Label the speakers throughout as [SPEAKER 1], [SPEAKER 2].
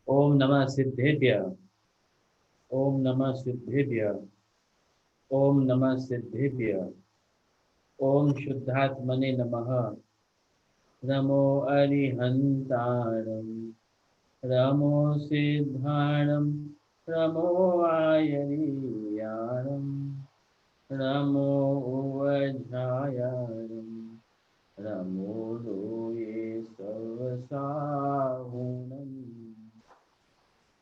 [SPEAKER 1] ओम नमः सिद्धेभ्य। ओम नमः सिद्धेभ्य। ओम नमः सिद्धेभ्य। ओम शुद्धात्मने नमः। नमो अरिहन्तारं। नमो सिद्धाणं। नमो आयरीयाणं। नमो उवझायाणं। नमो लोये सवसाहुणम्।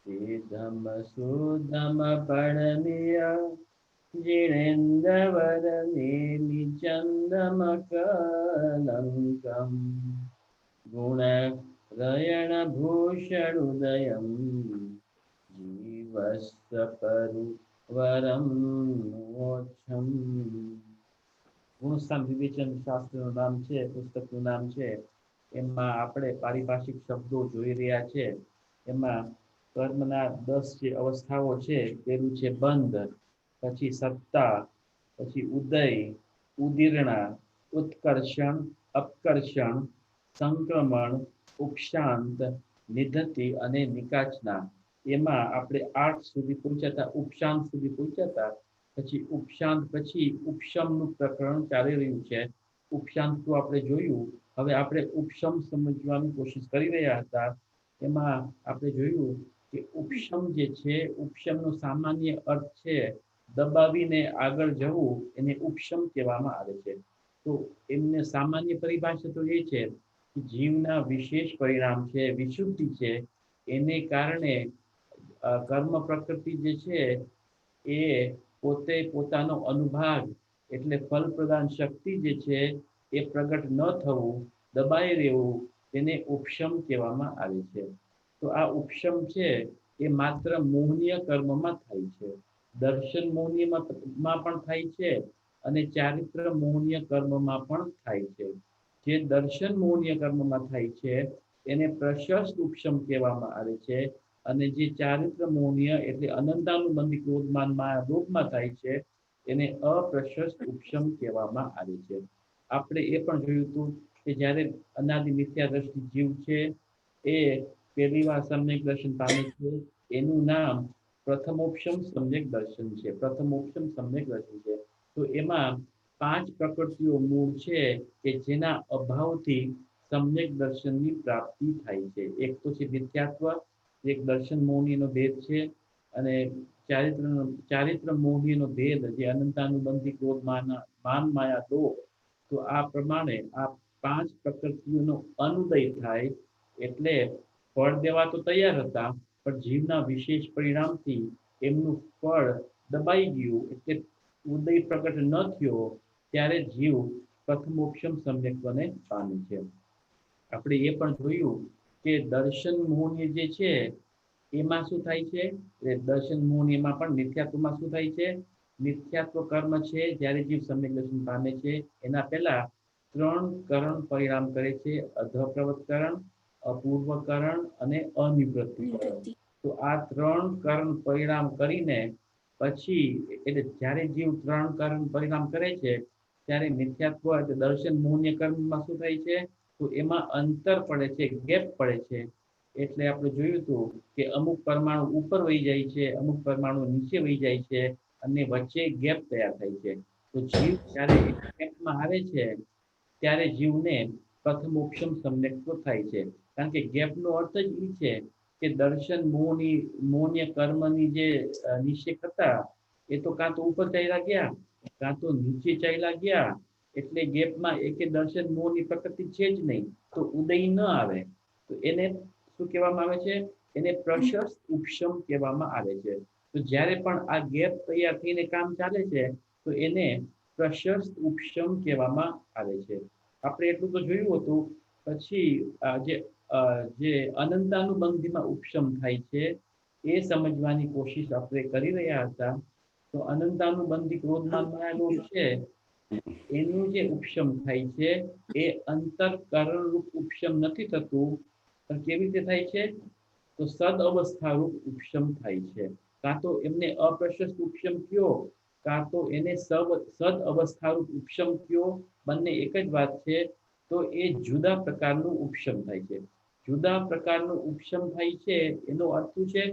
[SPEAKER 1] सिद्धम सुद्धम परमीय जिनेन्द्रवरनेमि चन्दमकलङ्कम् गुणरयणभूषणुदयं जीवस्वपरुवरं मोक्षम्। ગુણસ્થાન વિવેચન શાસ્ત્રનું નામ છે, પુસ્તકનું નામ છે. એમાં આપણે પારિભાષિક શબ્દો જોઈ રહ્યા છે. એમાં કર્મના 10 જે અવસ્થાઓ છે, પેલું છે બંધ, પછી સત્તા, પછી ઉદય, ઉદીર્ણા, ઉત્કર્ષણ, અપકર્ષણ, સંક્રમણ, ઉપશાંત, નિધતિ અને નિકાચના. એમાં આપણે 8 સુધી પહોંચ્યા હતા, ઉપશાંત સુધી પહોંચ્યા હતા. પછી ઉપશાંત પછી ઉપશમનું પ્રકરણ ચાલી રહ્યું છે. ઉપશાંત તો આપણે જોયું. હવે આપણે ઉપશમ સમજવાની કોશિશ કરી રહ્યા હતા. એમાં આપણે જોયું કે ઉપશમ જે છે, ઉપશમનો સામાન્ય અર્થ છે દબાવીને આગળ જવું, એને ઉપશમ કહેવામાં આવે છે. તો એમને સામાન્ય પરિભાષા તો એ છે કે જીવના વિશેષ પરિણામ છે, વિશુદ્ધિ છે. એને કારણે કર્મ પ્રકૃતિ જે છે એ પોતે પોતાનો અનુભાગ એટલે ફલ પ્રદાન શક્તિ જે છે એ પ્રગટ ન થવું, દબાઈ રહેવું, તેને ઉપશમ કહેવામાં આવે છે. તો આ ઉપશમ છે એ માત્ર મોહનીય કર્મમાં થાય છે, દર્શન મોહનીયમાં પણ થાય છે અને ચારિત્ર મોહનીય કર્મમાં પણ થાય છે. જે દર્શન મોહનીય કર્મમાં થાય છે એને પ્રશસ્ત ઉપશમ કહેવામાં આવે છે. અને જે ચારિત્ર મોહનીય એટલે અનંતાનુબંધી ક્રોધમાન માયા લોભમાં થાય છે એને અપ્રશસ્ત ઉપશમ કહેવામાં આવે છે. આપણે એ પણ જોયું હતું કે જ્યારે અનાદિ મિથ્યા દ્રષ્ટિ જીવ છે એ પહેલી વાર સમ્યક દર્શન પામે છે, એનું નામ પ્રથમોપશમ સમ્યક દર્શન છે. પ્રથમોપશમ સમ્યક દર્શન છે. તો એમાં 5 પ્રકૃતિઓ મૂળ છે કે જેના અભાવથી સમ્યક દર્શનની પ્રાપ્તિ થાય છે. એક તો છે મિથ્યાત્વ, એક દર્શન મોહનીનો ભેદ છે, અને ચારિત્ર મોહનીનો ભેદ જે અનંતાનુબંધી ક્રોધ માન માયા લોભ. તો આ પ્રમાણે આ 5 પ્રકૃતિઓનો અનુદય થાય એટલે ફળ દેવા તો તૈયાર હતા, પણ જીવના વિશેષ પરિણામથી એમનું ફળ દબાઈ ગયું, એટલે ઉદય પ્રગટ ન થયો. ત્યારે જીવ પ્રથમોપશમ સમ્યક્ત્વને પામે છે. આપણે એ પણ જોયું કે દર્શન મોહનીય જે છે એમાં શું થાય છે, દર્શન મોહનીયમાં પણ મિથ્યાત્વમાં શું થાય છે, મિથ્યાત્વ કર્મ છે. જ્યારે જીવ સમ્યક દર્શન પામે છે એના પહેલા 3 કરણ પરિણામ કરે છે: અધઃપ્રવતકરણ, અપૂર્વકરણ અને અનિવૃત્તિકરણ. તો આ 3 કરણ પરિણામ કરીને પછી એટલે જ્યારે જીવ 3 કરણ પરિણામ કરે છે ત્યારે મિથ્યાત્વ એટલે દર્શન મોહનીય કર્મમાં શું થાય છે, તો એમાં અંતર પડે છે, ગેપ પડે છે. એટલે આપણે જોયું હતું કે અમુક પરમાણુ ઉપર વહી જાય છે, અમુક પરમાણુ નીચે વહી જાય છે અને વચ્ચે ગેપ તૈયાર થાય છે. તો જીવ જ્યારે ગેપમાં આવે છે ત્યારે જીવને પ્રથમોપશમ સમ્યક્ત્વ થાય છે. કારણ કે ગેપનો અર્થ જ એ છે કે દર્શન મોહનીય કર્મની જે નિષેક હતા એ તો કાં તો ઉપર ચાલ્યા ગયા, કાં તો નીચે ચાલ્યા ગયા. એટલે ગેપમાં એકે દર્શન મોહની પ્રકૃતિ છે જ નહીં, તો ઉદય ન આવે. તો એને શું કહેવામાં આવે છે, એને પ્રશસ્ત ઉપશમ કહેવામાં આવે છે. તો જ્યારે પણ આ ગેપ તૈયાર થઈને કામ ચાલે છે તો એને પ્રશસ્ત ઉપશમ કહેવામાં આવે છે. આપણે એટલું તો જોયું હતું. પછી જે અનંતાનુબંધીમાં ઉપશમ થાય છે એ સમજવાની કોશિશ આપણે કરી રહ્યા હતા. તો અનંતાનુબંધી ક્રોધમાન માયાલોભ છે એનું જે ઉપશમ થાય છે એ અંતરકરણ રૂપ ઉપશમ નથી થતું, પણ કેવી રીતે થાય છે, તો સદ અવસ્થા રૂપ ઉપશમ થાય છે. કાં તો એમને અપ્રશસ્ત ઉપશમ કયો, કાં તો એને સદ અવસ્થા રૂપ ઉપશમ કયો, બંને એક જ વાત છે. તો એ જુદા પ્રકારનું ઉપશમ થાય છે. જુદા પ્રકારનું ઉપશમ થાય છે એનો અર્થ શું છે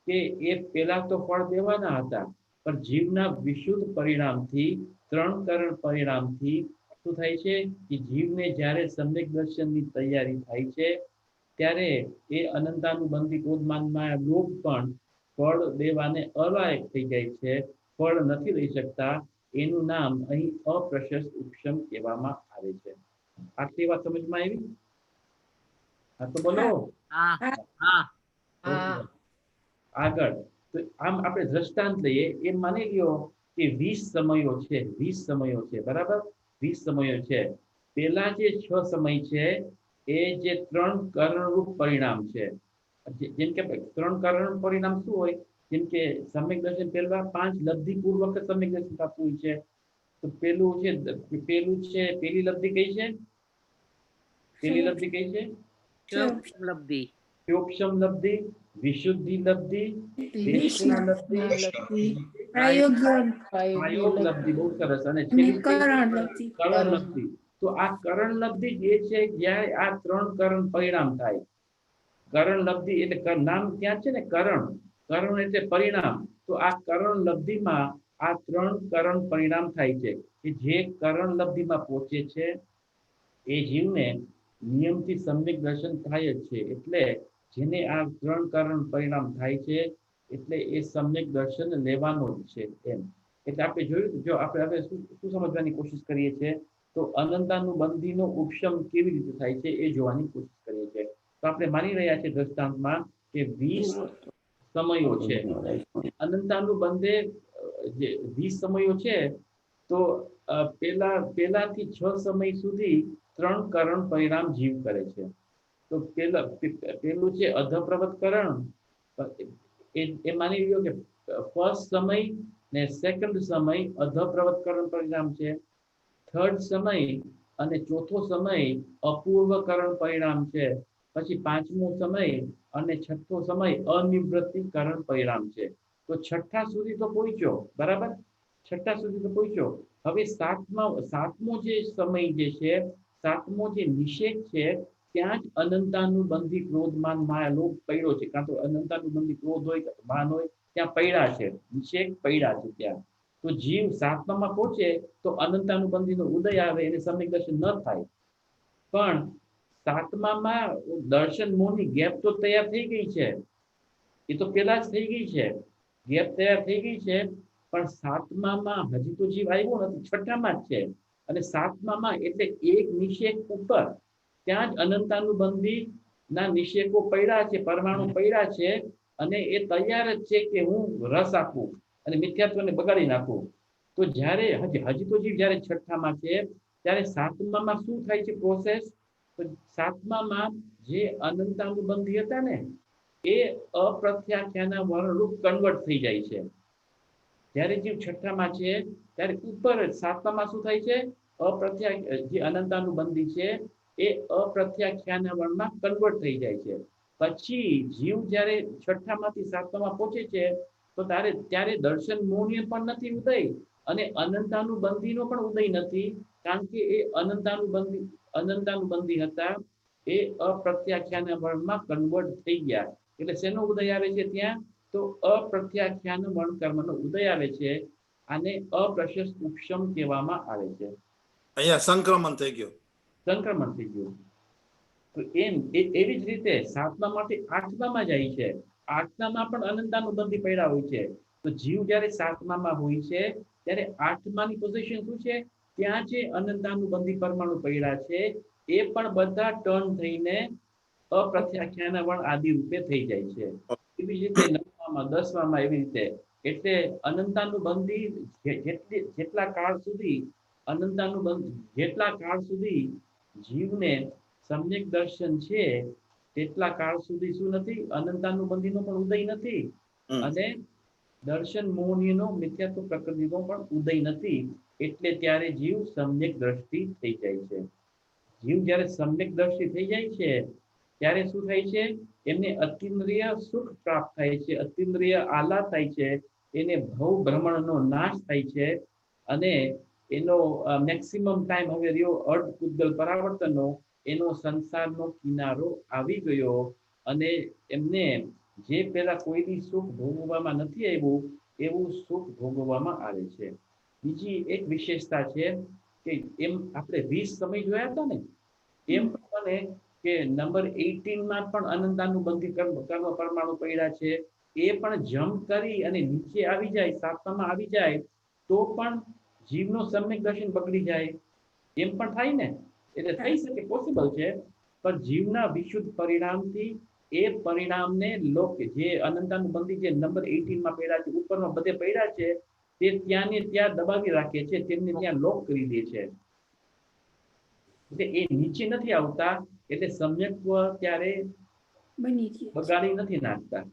[SPEAKER 1] કે એ પેલા તો ફળ દેવાના હતા, પણ જીવના વિશુદ્ધ પરિણામથી, ત્રણ કરણ પરિણામથી શું થાય છે કે જીવને જ્યારે સમ્યક દર્શનની તૈયારી થાય છે ત્યારે એ અનંતાનુબંધી ક્રોધમાનમાં લોભ પણ ફળ દેવાને અલાયક થઈ જાય છે, ફળ નથી લઈ શકતા. એનું નામ અહીં અપ્રશસ્ત ઉપશમ કહેવામાં આવે છે. આટલી વાત સમજમાં આવી? હા તો બોલો.
[SPEAKER 2] હા
[SPEAKER 3] હા.
[SPEAKER 2] હા
[SPEAKER 1] Okay. આગળ તો આમ આપણે દ્રષ્ટાંત લઈએ. એમ માની લ્યો કે 20 સમયો છે, 20 સમયો છે, બરાબર? 20 સમયો છે. પેલા જે 6 સમય છે એ જે ત્રણ કરણરૂપ પરિણામ છે. જેમ કે ત્રણ કરણ પરિણામ શું હોય? જેમ કે સમ્યક દર્શન પહેલા 5 લબ્ધિ પૂર્વક સમ્યક દર્શન પ્રાપ્ત હોય છે. તો પેલું છે પેલી લબ્ધિ કઈ છે? પેલી લબ્ધિ કઈ છે?
[SPEAKER 2] લબ્ધિ,
[SPEAKER 1] યોગક્ષમ લબ્ધિ, વિશુદ્ધિ લબ્ધિ, દેશના લબ્ધિ, પ્રયોગ લબ્ધિ. બહુ સરસ. અને છેલ્લી
[SPEAKER 3] કરણ લબ્ધિ.
[SPEAKER 1] કરણ લબ્ધિ. તો આ કરણ લબ્ધિ જે છે જ્યારે આ ત્રણ કરણ પરિણામ થાય. કરણ લબ્ધિ એટલે નામ ત્યાં છે ને કરણ, કરણ એટલે પરિણામ. તો આ કરણ લબ્ધિમાં આ ત્રણ કરણ પરિણામ થાય છે કે જે કરણ લબ્ધિમાં પહોંચે છે એ જીવને નિયમથી સમ્યક દર્શન થાય જ છે. એટલે જેને આ ત્રણ કરણ પરિણામ થાય છે એટલે એ સમ્યક દર્શન લેવાનો જ છે એમ. એટલે આપણે જોયું, જો આપણે હવે શું સમજવાની કોશિશ કરીએ છીએ તો અનંતાનુબંધીનો ઉપશમ કેવી રીતે થાય છે એ જોવાની કોશિશ કરીએ છીએ. તો આપણે માની રહ્યા છીએ દ્રષ્ટાંતમાં કે 20 સમયો છે. અનંતાનુબંધે જે 20 સમયો છે તો પેલાથી 6 સમય સુધી ત્રણ કરણ પરિણામ જીવ કરે છે. તો પેલું છે અધપ્રવત કરણ. એ માની લ્યો કે ફર્સ્ટ સમય ને સેકન્ડ સમય અધપ્રવત કરણ પરિણામ છે. થર્ડ સમય અને ચોથો સમય અપૂર્વ કરણ પરિણામ છે. પછી પાંચમો સમય અને છઠ્ઠો સમય અનિવૃત્તિ કરણ પરિણામ છે. તો છઠ્ઠા સુધી તો પહોંચ્યો, બરાબર? છઠ્ઠા સુધી તો પહોંચ્યો. હવે સાતમો જે સમય જે છે, સાતમો જે નિષેક છે, ત્યાં જ અનંતાનુબંધી ક્રોધમાન માયા લોભ પડ્યો છે. કાં તો અનંતાનુબંધી ક્રોધ હોય, માન હોય, ત્યાં પડ્યા છે, નિષેક પડ્યા છે ત્યાં. તો જીવ સાતમામાં પહોંચે તો અનંતાનુબંધીનો ઉદય આવે, એને સમ્યક દર્શન ન થાય. પણ સાતમામાં દર્શન મોહની ગેપ તો તૈયાર થઈ ગઈ છે. એ તો પેલા જ થઈ ગઈ છે, ગેપ તૈયાર થઈ ગઈ છે. પણ સાતમામાં હજી તો જીવ આવ્યો નથી, છઠ્ઠામાં જ છે. અને સાતમામાં એટલે એક નિષેક ઉપર ત્યાં જ અનંતાનુબંધી ના નિષેકો પડ્યા છે, પરમાણુ પડ્યા છે. અને એ તૈયાર જ છે કે હું રસ આપું અને મિથ્યાત્વને બગાડી નાખું. તો જ્યારે હજી તો જીવ જ્યારે છઠ્ઠામાં છે ત્યારે સાતમામાં શું થાય છે પ્રોસેસ? તો સાતમામાં જે અનંતાનુબંધી હતા ને એ અપ્રત્યાખ્યાના વર્ણરૂપ કન્વર્ટ થઈ જાય છે. જ્યારે જીવ છઠ્ઠામાં છે ત્યારે ઉપર સાતમામાં શું થાય છે? જે અનંતાનુબંધી છે એ અપ્રત્યાખ્યાના વર્ણમાં કન્વર્ટ થઈ જાય છે. પછી જીવ જ્યારે છઠ્ઠામાંથી સાતમામાં પહોંચે છે તો ત્યારે દર્શન મોહનીય પણ નથી ઉદય અને અનંતાનુબંધીનો પણ ઉદય નથી. કારણ કે એ અનંતાનુબંધી હતા એ અપ્રત્યાખ્યાના વર્ણમાં કન્વર્ટ થઈ ગયા. એટલે શેનો ઉદય આવે છે ત્યાં? તો અપ્રત્યાખ્યાન વર્ણ કર્મનો ઉદય આવે છે. આને અપ્રશસ્ત ઉપશમ કહેવામાં આવે છે.
[SPEAKER 4] અહીંયા સંક્રમણ થઈ ગયું.
[SPEAKER 1] સંક્રમણ થઈ ગયું. તો એવી જ રીતે સાતમામાંથી આઠમામાં જાય છે. આઠમામાં પણ અનંતાનુબંધી પડ્યા હોય છે. તો જીવ જ્યારે સાતમામાં હોય છે ત્યારે આઠમાની પોઝિશન શું છે? ત્યાં જે અનંતાનુબંધી પરમાણુ પડ્યા છે એ પણ બધા ટર્ન થઈને અપ્રત્યાખ્યાના વર્ણ આદિ રૂપે થઈ જાય છે. એવી જ રીતે નવમામાં, દસમામાં એવી રીતે. એટલે અનંતાનુબંધી જેટલા કાળ સુધી જીવને સમ્યક દર્શન છે તેટલા કાળ સુધી શું નથી? અનંતાનુબંધીનો પણ ઉદય નથી અને દર્શન મોહનીયનો મિથ્યાત્વ પ્રકૃતિનો પણ ઉદય નથી. એટલે ત્યારે જીવ સમ્યક દ્રષ્ટિ થઈ જાય છે. જીવ જ્યારે સમ્યક દ્રષ્ટિ થઈ જાય છે ત્યારે શું થાય છે? એમને અતિન્દ્રિય સુખ પ્રાપ્ત થાય છે, અતિન્દ્રિય આહલાદ થાય છે, એને ભવ ભ્રમણનો નાશ થાય છે અને એનો મેક્સિમમ ટાઈમ હવે રહ્યો અર્ધ પૂતગલ પરાવર્તનનો, એનો સંસારનો કિનારો આવી ગયો અને એમને જે પેલા કોઈની સુખ ભોગવવામાં નથી આવ્યું એવું સુખ ભોગવવામાં આવે છે. બીજી એક વિશેષતા છે કે એમ આપણે 20 સમય જોયા હતા ને, એમ મને કે નંબર 18 માં પણ અનંતાનુબંધી કર્મ પરમાણુ પડ્યા છે. એ પણ જમ્પ કરી અને નીચે આવી જાય, સાતમામાં આવી જાય તો પણ જીવનો સમ્યક દર્શન બગડી જાય, એમ પણ થાય ને. એટલે થઈ શકે, પોસિબલ છે. પણ જીવના વિશુદ્ધ પરિણામથી એ પરિણામને લોક જે અનંતાનુબંધી જે નંબર 18 માં પડ્યા છે, ઉપરમાં બધે પડ્યા છે, તે ત્યાં ને ત્યાં દબાવી રાખે છે, તેમને ત્યાં લોક કરી દે છે. એટલે એ નીચે નથી આવતા, એટલે સમ્યક્ત્વ ત્યારે બગાડી નથી નાખતા.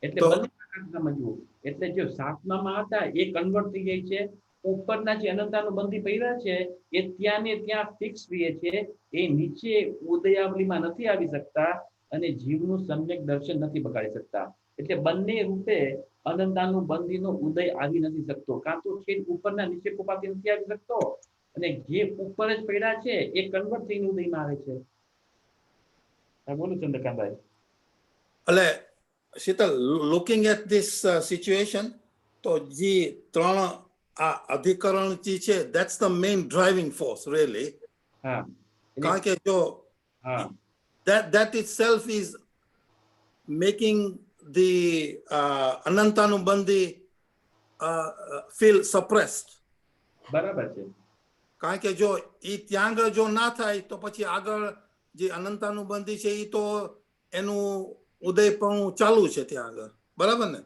[SPEAKER 1] એટલે
[SPEAKER 4] તો-
[SPEAKER 1] બંને પ્રકાર સમજવું. એટલે જો સાતમામાં હતા એ કન્વર્ટ થઈ જાય છે, ઉપરના જે અનંતાનુબંધી પડ્યા છે એ ત્યાં ને ત્યાં ફિક્સ રહે છે, એ નીચે ઉદયાવલીમાં નથી આવી શકતા અને જીવનું સમ્યક દર્શન નથી બગાડી શકતા. એટલે બંને રૂપે અનંતાનુબંધીનો ઉદય આવી નથી શકતો, કાં તો છે ઉપરના નીચે કુપાથી નથી આવી શકતો, અને જે ઉપર જ પડ્યા છે એ કન્વર્ટ થઈને ઉદયમાં આવે છે. હા, બોલો ચંદ્રકાંતભાઈ.
[SPEAKER 4] એટલે Sheetal, looking at this situation, તો જે ત્રણ આ અધિકરણ જે છે, that's the main driving force really.
[SPEAKER 1] હા
[SPEAKER 4] કારણ કે જો
[SPEAKER 1] હા
[SPEAKER 4] that itself is making the અનંતાનુબંધી feel suppressed.
[SPEAKER 1] બરાબર છે.
[SPEAKER 4] કારણ કે જો એ ત્યાં આગળ જો ના થાય તો પછી આગળ જે અનંતાનુબંધી છે એ તો એનું ઉદય પણ ચાલુ છે ત્યાં આગળ, બરાબર ને?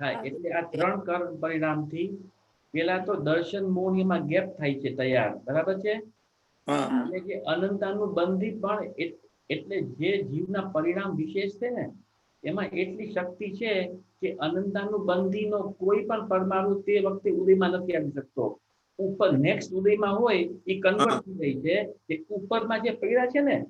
[SPEAKER 1] હા, એટલે આ ત્રણ કર્મ પરિણામથી પેલા તો દર્શન મોહનીમાં ગેપ થાય છે તૈયાર, બરાબર છે.
[SPEAKER 4] હા
[SPEAKER 1] અને જે અનંતાનુબંધી પણ એટલે જે જીવના પરિણામ વિશેષ છે ને, એમાં એટલી શક્તિ છે કે અનંતાનુબંધીનો કોઈ પણ પરમાણુ તે વખતે ઉદયમાં નથી આવી શકતો. ઉપર નેક્સ્ટ ઉદયમાં હોય એ કન્વર્ટ થઈ જાય છે. કે ઉપરમાં જે પડ્યા છે ને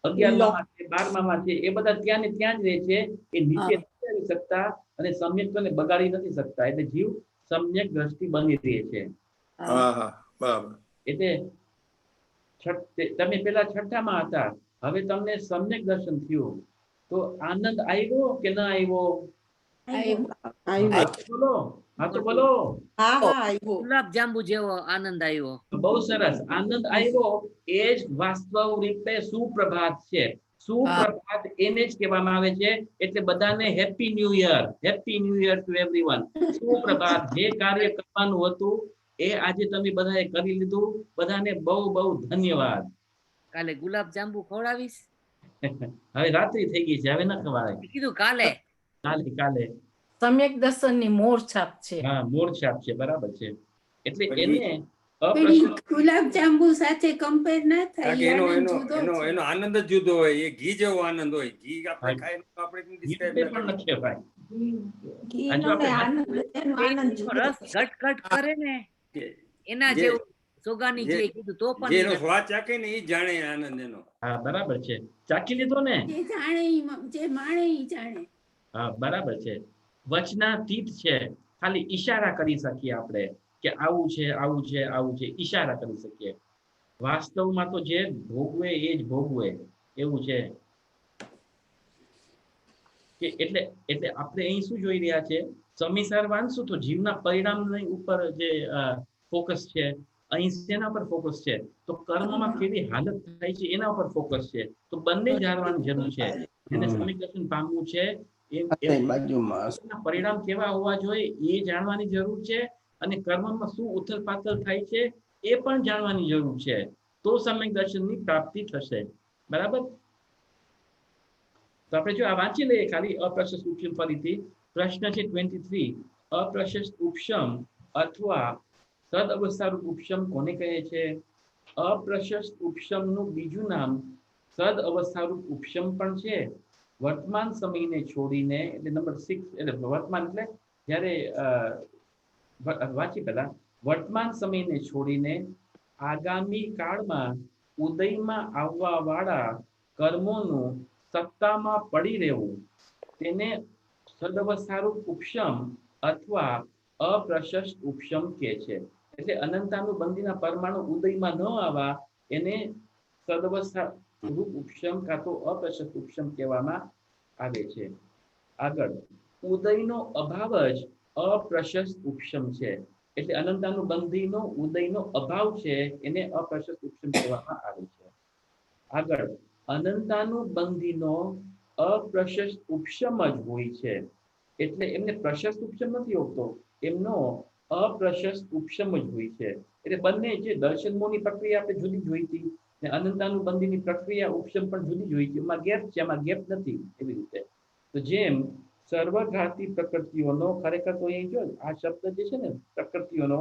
[SPEAKER 1] 11માં છે, 12માં છે, એ બધા ત્યાં ને ત્યાં જ રહે છે, એ નીચે નથી આવી શકતા અને સમ્યક્ત્વને બગાડી નથી શકતા. એટલે જીવ સમ્યક દ્રષ્ટિ બની રહે છે.
[SPEAKER 4] હા હા બરાબર.
[SPEAKER 1] એટલે તમે પેલા છઠ્ઠામાં હતા, હવે તમને સમ્યક દર્શન થયું, તો આનંદ આવ્યો કે ના આવ્યો? હા તો બોલો, હા તો બોલો.
[SPEAKER 2] ગુલાબ જાંબુ જેવો આનંદ આવ્યો.
[SPEAKER 1] બહુ સરસ આનંદ આવ્યો. એ જ વાસ્તવ રીતે સુપ્રભાત છે. સુપ્રભાત એને જ કહેવામાં આવે છે. એટલે બધાને happy new year, happy new year to everyone. સુપ્રભાત. જે કાર્ય કરવાનું હતું એ આજે તમે બધાએ કરી લીધું. બધાને બહુ બહુ ધન્યવાદ.
[SPEAKER 2] કાલે ગુલાબ જાંબુ ખવડાવીશ.
[SPEAKER 1] હવે રાત્રિ થઈ ગઈ છે, હવે ન ખવાય.
[SPEAKER 2] કીધું કાલે
[SPEAKER 1] કાલે
[SPEAKER 3] સમ્યક દર્શનની મોર છાપ છે.
[SPEAKER 1] હા, મોર છાપ છે, બરાબર છે. એટલે
[SPEAKER 5] પણ
[SPEAKER 1] એને
[SPEAKER 6] ગુલાબ જાંબુ સાથે કમ્પેર ના
[SPEAKER 5] કારણ કે
[SPEAKER 6] થાય,
[SPEAKER 5] એનો
[SPEAKER 6] ઈ આનંદ
[SPEAKER 5] એનો
[SPEAKER 6] જુદો
[SPEAKER 5] એનો
[SPEAKER 6] છે.
[SPEAKER 5] એનો આનંદ જ જુદો હોય. એ ઘી જેવો આનંદ હોય. ઘી આપણે
[SPEAKER 1] હા.
[SPEAKER 5] ખાઈને આપણે
[SPEAKER 1] ગીતે
[SPEAKER 5] describe
[SPEAKER 1] પણ
[SPEAKER 5] ન
[SPEAKER 1] ન કહેવાય.
[SPEAKER 6] ઘીનો
[SPEAKER 1] આપણે
[SPEAKER 6] આનંદ, એનો આનંદ
[SPEAKER 2] એનો
[SPEAKER 6] જુદો
[SPEAKER 2] રસ
[SPEAKER 6] છે.
[SPEAKER 2] ઘટ કરે ને
[SPEAKER 5] કરીએ.
[SPEAKER 2] એના
[SPEAKER 5] જે-
[SPEAKER 2] જેવું સોગાની
[SPEAKER 5] જે-
[SPEAKER 2] જે કીધું તો
[SPEAKER 5] જે
[SPEAKER 2] પણ
[SPEAKER 5] એનો સ્વાદ ચાખે ને એ જાણે આનંદ એનો.
[SPEAKER 1] હા, બરાબર છે. ચાખી લીધો ને?
[SPEAKER 6] જે જાણે જે માણે ઈ જાણે.
[SPEAKER 1] હા, બરાબર છે. વચનાતીત છે. ખાલી ઈશારા કરી શકીએ આપણે કે આવું છે, આવું છે, આવું છે, ઈશારા કરી શકીએ. વાસ્તવમાં તો જે ભોગવે એ જ ભોગવે એવું છે. કે એટલે આપણે અહીં શું જોઈ રહ્યા છે, સમીસાર વાંચશું તો જીવના પરિણામની ઉપર જે ફોકસ છે, અહીં શેના પર ફોકસ છે, તો કર્મમાં કેવી હાલત થાય છે એના ઉપર ફોકસ છે. તો બંને જાણવાની જરૂર છે. જેને સમ્યક દર્શન પામવું છે એના પરિણામ કેવા હોવા જોઈએ એ જાણવાની જરૂર છે, અને કર્મમાં શું ઉથલ પાથલ થાય છે એ પણ જાણવાની જરૂર છે. તો સમ્યક દર્શનની પ્રાપ્તિ થશે. બરાબર? તો આપણે જો આ વાંચી લઈએ ખાલી અપ્રશસ્ત ઉપશમ ફરીથી. પ્રશ્ન છે 23. અપ્રશસ્ત ઉપશમ અથવા સદ અવસ્થારૂપ ઉપશમ કોને કહે છે? અપ્રશસ્ત ઉપશમનું બીજું નામ સદ અવસ્થારૂપ ઉપશમ પણ છે. વર્તમાન સમયને છોડીને, એટલે નંબર 6, એટલે વર્તમાન એટલે જ્યારે વાંચી પહેલા, વર્તમાન સમયને છોડીને આગામી કાળમાં ઉદયમાં આવવા વાળા કર્મોનું સત્તામાં પડી રહેવું, તેને સદવસ્થારૂપ ઉપશમ અથવા અપ્રશસ્ત ઉપશમ કહે છે. એટલે અનંતાનુબંધીના પરમાણુ ઉદયમાં ન આવવા એને સદવસ્થા રૂપ ઉપશમ કાં તો અપ્રશસ્ત ઉપશમ કહેવામાં આવે છે. આગળ, ઉદયનો અભાવ જ અપ્રશસ્ત ઉપશમ છે. એટલે અનંતાનુબંધીનો ઉદયનો અભાવ છે એને અપ્રશસ્ત ઉપશમ કહેવામાં આવે છે. આગળ, અનંતાનુબંધીનો અપ્રશસ્ત ઉપશમ જ હોય છે. એટલે એમને પ્રશસ્ત ઉપશમ નથી હોતો, એમનો અપ્રશસ્ત ઉપશમ જ હોય છે. એટલે બંને જે દર્શનમોની પ્રક્રિયા આપણે જુદી જોઈ હતી ને અનંતાનુબંધીની પ્રક્રિયા ઉપશમ પણ જુદી જોઈ હતી. એમાં ગેપ છે, એમાં ગેપ નથી. એવી રીતે તો જેમ સર્વઘાતી પ્રકૃતિઓનો, ખરેખર તો અહીં જો આ શબ્દ જે છે ને પ્રકૃતિઓનો,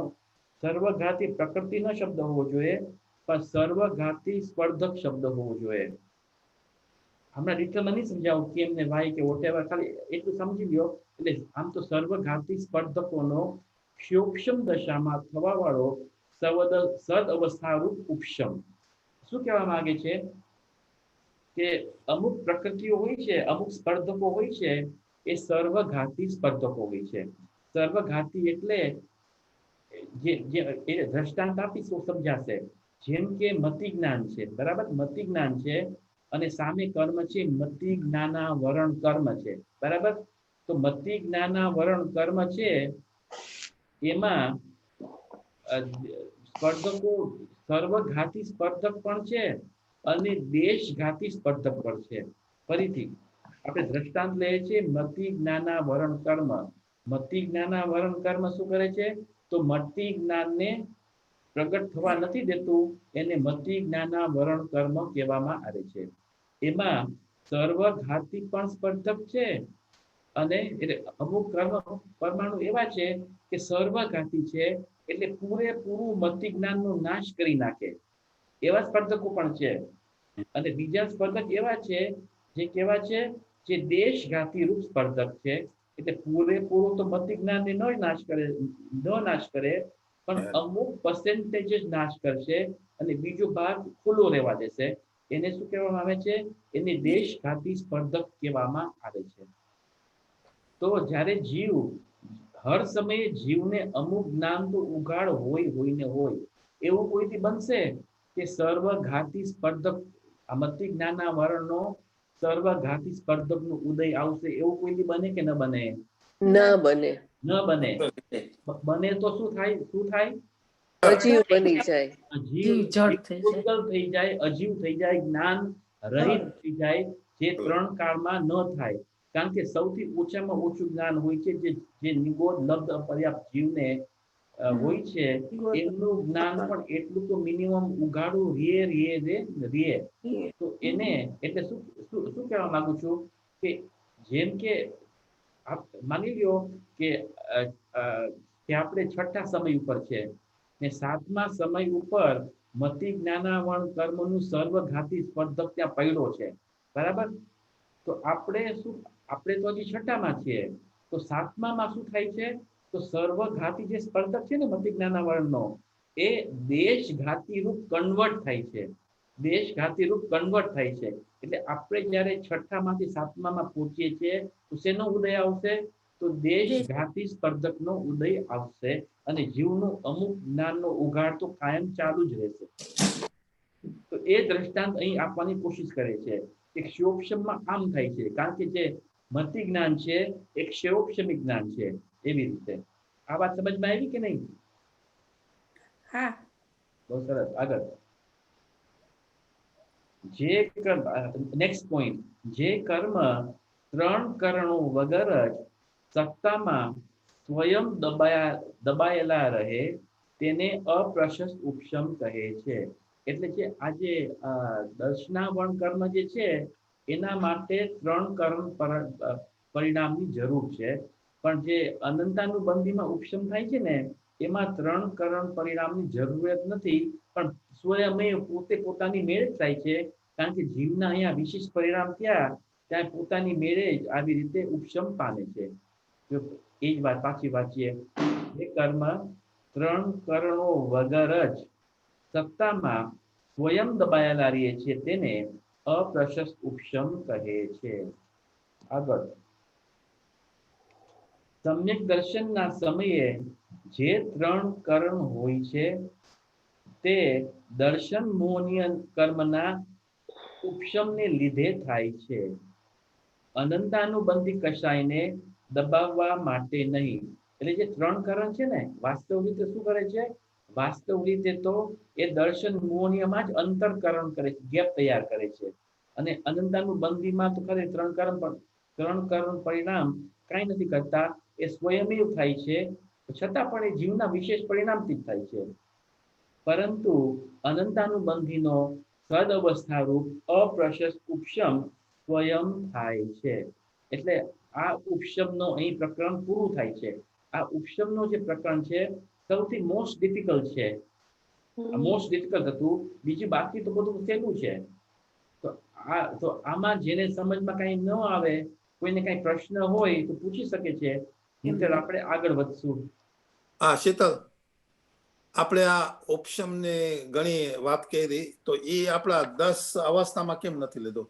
[SPEAKER 1] સર્વઘાતી પ્રકૃતિ નો શબ્દ હોવો જોઈએ, પણ સર્વઘાતી સ્પર્ધક શબ્દ હોવો જોઈએ. હમણાં ડિટેલમાં નહીં સમજાવું કેમ ને વાય કે વોટેવર, ખાલી એટલું સમજી લ્યો. એટલે આમ તો સર્વઘાતી સ્પર્ધકોનો ક્ષોક્ષમ દશામાં થવા વાળો સદ અવસ્થારૂપ ઉપશમ. શું કહેવા માંગે છે કે અમુક પ્રકૃતિઓ હોય છે, અમુક સ્પર્ધકો હોય છે, એ સર્વઘાતી સ્પર્ધકો હોય છે. સર્વઘાતી એટલે જે દ્રષ્ટાંત આપીશ તો સમજાશે. જેમ કે મતિ જ્ઞાન છે, બરાબર? મતિ જ્ઞાન છે અને સામે કર્મ છે, મતિ જ્ઞાના વરણ કર્મ છે, બરાબર? તો મતિ જ્ઞાના વરણ કર્મ છે એમાં સ્પર્ધકો સર્વઘાતી સ્પર્ધક પણ છે અને દેશઘાતી સ્પર્ધક પણ છે. ફરીથી આપણે દ્રષ્ટાંત લઈએ છીએ મતિ જ્ઞાના વરણ કર્મ. મતિ જ્ઞાના વરણ કર્મ શું કરે છે? તો મતિ જ્ઞાનને પ્રગટ થવા નથી દેતું, એને મતિ જ્ઞાના વરણ કર્મ કહેવામાં આવે છે. એમાં સર્વઘાતી પણ સ્પર્ધક છે અને એટલે અમુક કર્મ પરમાણુ એવા છે કે સર્વઘાતી છે, એટલે પૂરેપૂરું મતિ જ્ઞાનનો નાશ કરી નાખે એવા સ્પર્ધકો પણ છે. અને બીજા સ્પર્ધક એવા છે જે કેવા છે, જે દેશઘાતી રૂપ સ્પર્ધક છે. એટલે પૂરેપૂરું તો મતિ જ્ઞાનને ન નાશ કરે, પણ અમુક પર્સેન્ટેજ જ નાશ કરશે અને બીજો ભાગ ખુલ્લો રહેવા દેશે. એને શું કહેવામાં આવે છે? એને દેશઘાતી સ્પર્ધક કહેવામાં આવે છે. તો જ્યારે જીવ હર સમયે જીવને અમુક જ્ઞાન તો ઉઘાડ હોય ને હોય, એવું કોઈથી બનશે કે સર્વઘાતી સ્પર્ધક આ મતિ જ્ઞાના વરણનો સર્વઘાતી સ્પર્ધકનો ઉદય આવશે, એવું કોઈથી બને કે ન બને?
[SPEAKER 7] ન બને.
[SPEAKER 1] ન બને. બને તો શું થાય?
[SPEAKER 7] અજીવ બની જાય.
[SPEAKER 3] જીવ જડ થઈ જાય.
[SPEAKER 1] ઉદ્ગલ થઈ જાય, અજીવ થઈ જાય, જ્ઞાન રહિત થઈ જાય, જે ત્રણ કાળમાં ન થાય. કારણ કે સૌથી ઓછામાં ઓછું જ્ઞાન હોય છે જે નિબોધ લબ્ધ અપર્યાપ્ત જીવને હોય છે, એમનું જ્ઞાન પણ એટલું તો મિનિમમ ઉઘાડું રે. તો એને એટલે શું કહેવા માંગુ છું કે જેમ કે માની લ્યો કે આપણે છઠ્ઠા સમય ઉપર છે ને સાતમા સમય ઉપર મતિ જ્ઞાનાવરણ કર્મનું સર્વઘાતી સ્પર્ધક ત્યાં પડ્યો છે, બરાબર? તો આપણે તો હજી છઠ્ઠામાં છીએ, તો સાતમામાં શું થાય છે? તો સર્વઘાતી જે સ્પર્ધક છે ને મતિ જ્ઞાનાવરણનો, એ દેશઘાતી રૂપ કન્વર્ટ થાય છે. દેશઘાતી રૂપ કન્વર્ટ થાય છે. એટલે આપણે જ્યારે છઠ્ઠામાંથી સાતમામાં પહોંચીએ છીએ તો શેનો ઉદય આવશે? તો દેશઘાતી સ્પર્ધકનો ઉદય આવશે અને જીવનું અમુક જ્ઞાનનો ઉઘાડ તો કાયમ ચાલુ જ રહેશે. તો એ દ્રષ્ટાંત અહીં આપવાની કોશિશ કરે છે કે ક્ષયોક્ષમમાં આમ થાય છે, કારણ કે જે મતિ જ્ઞાન છે એ ક્ષયોક્ષમિક જ્ઞાન છે. એવી રીતે આ વાત સમજમાં આવી કે નહીં?
[SPEAKER 6] હા.
[SPEAKER 1] બહુ સરસ. આગળ નેક્સ્ટ પોઈન્ટ, જે કર્મ ત્રણ કરણો વગર જ સત્તામાં સ્વયં દબાયેલા રહે તેને અપ્રશસ્ત ઉપશમ કહે છે. એટલે કે આજે દર્શનાવરણ કર્મ જે છે એના માટે ત્રણ કર્મ પરિણામની જરૂર છે, પણ જે અનંતાનુબંધીમાં ઉપશમ થાય છે ને એમાં ત્રણ કરણ પરિણામની જરૂરિયાત નથી, પણ સ્વયં પોતે પોતાની મેળે જ થાય છે. કારણ કે જીવના અહીંયા વિશિષ્ટ પરિણામ ત્યાં પોતાની મેળે જ આવી રીતે ઉપશમ પામે છે. એ જ વાત પાછી વાંચીએ. એ કર્મ ત્રણ કરણો વગર જ સત્તામાં સ્વયં દબાયેલા રહે છે તેને અપ્રશસ્ત ઉપશમ કહે છે. આગળ, સમ્યક દર્શનના સમયે જે ત્રણ કરણ હોય છે તે દર્શન મોહનીય કર્મના ઉપશમને લીધે થાય છે. અનંતાનુબંધી કશાયને દબાવવા માટે નહીં. એટલે જે 3 કરણ છે ને, વાસ્તવ રીતે શું કરે છે? વાસ્તવ રીતે તો એ દર્શન મોહનીયમાં જ અંતરકરણ કરે છે, ગેપ તૈયાર કરે છે. અને અનંતાનુબંધીમાં તો ખરે 3 કરણ પરિણામ કાંઈ નથી કરતા, એ સ્વયમેવ થાય છે, છતાં પણ એ જીવના વિશેષ પરિણામથી જ થાય છે. પરંતુ અનંતાનુબંધીનો સદ અવસ્થારૂપ અપ્રશસ્ત ઉપશમ સ્વયં થાય છે. એટલે આ ઉપશમનો અહીં પ્રકરણ પૂરું થાય છે. આ ઉપશમનો જે પ્રકરણ છે સૌથી મોસ્ટ ડિફિકલ્ટ છે. મોસ્ટ ડિફિકલ્ટ હતું, બીજું બાકી તો બધું સહેલું છે. તો આમાં જેને સમજમાં કઈ ન આવે, કોઈને કઈ પ્રશ્ન હોય તો પૂછી શકે છે, નહીંતર આપણે આગળ વધશું.
[SPEAKER 4] હા શીતલ, આપણે આ ઓપ્શનની ઘણી વાત કરી, તો એ આપણા 10 અવસ્થામાં કેમ નથી લીધો?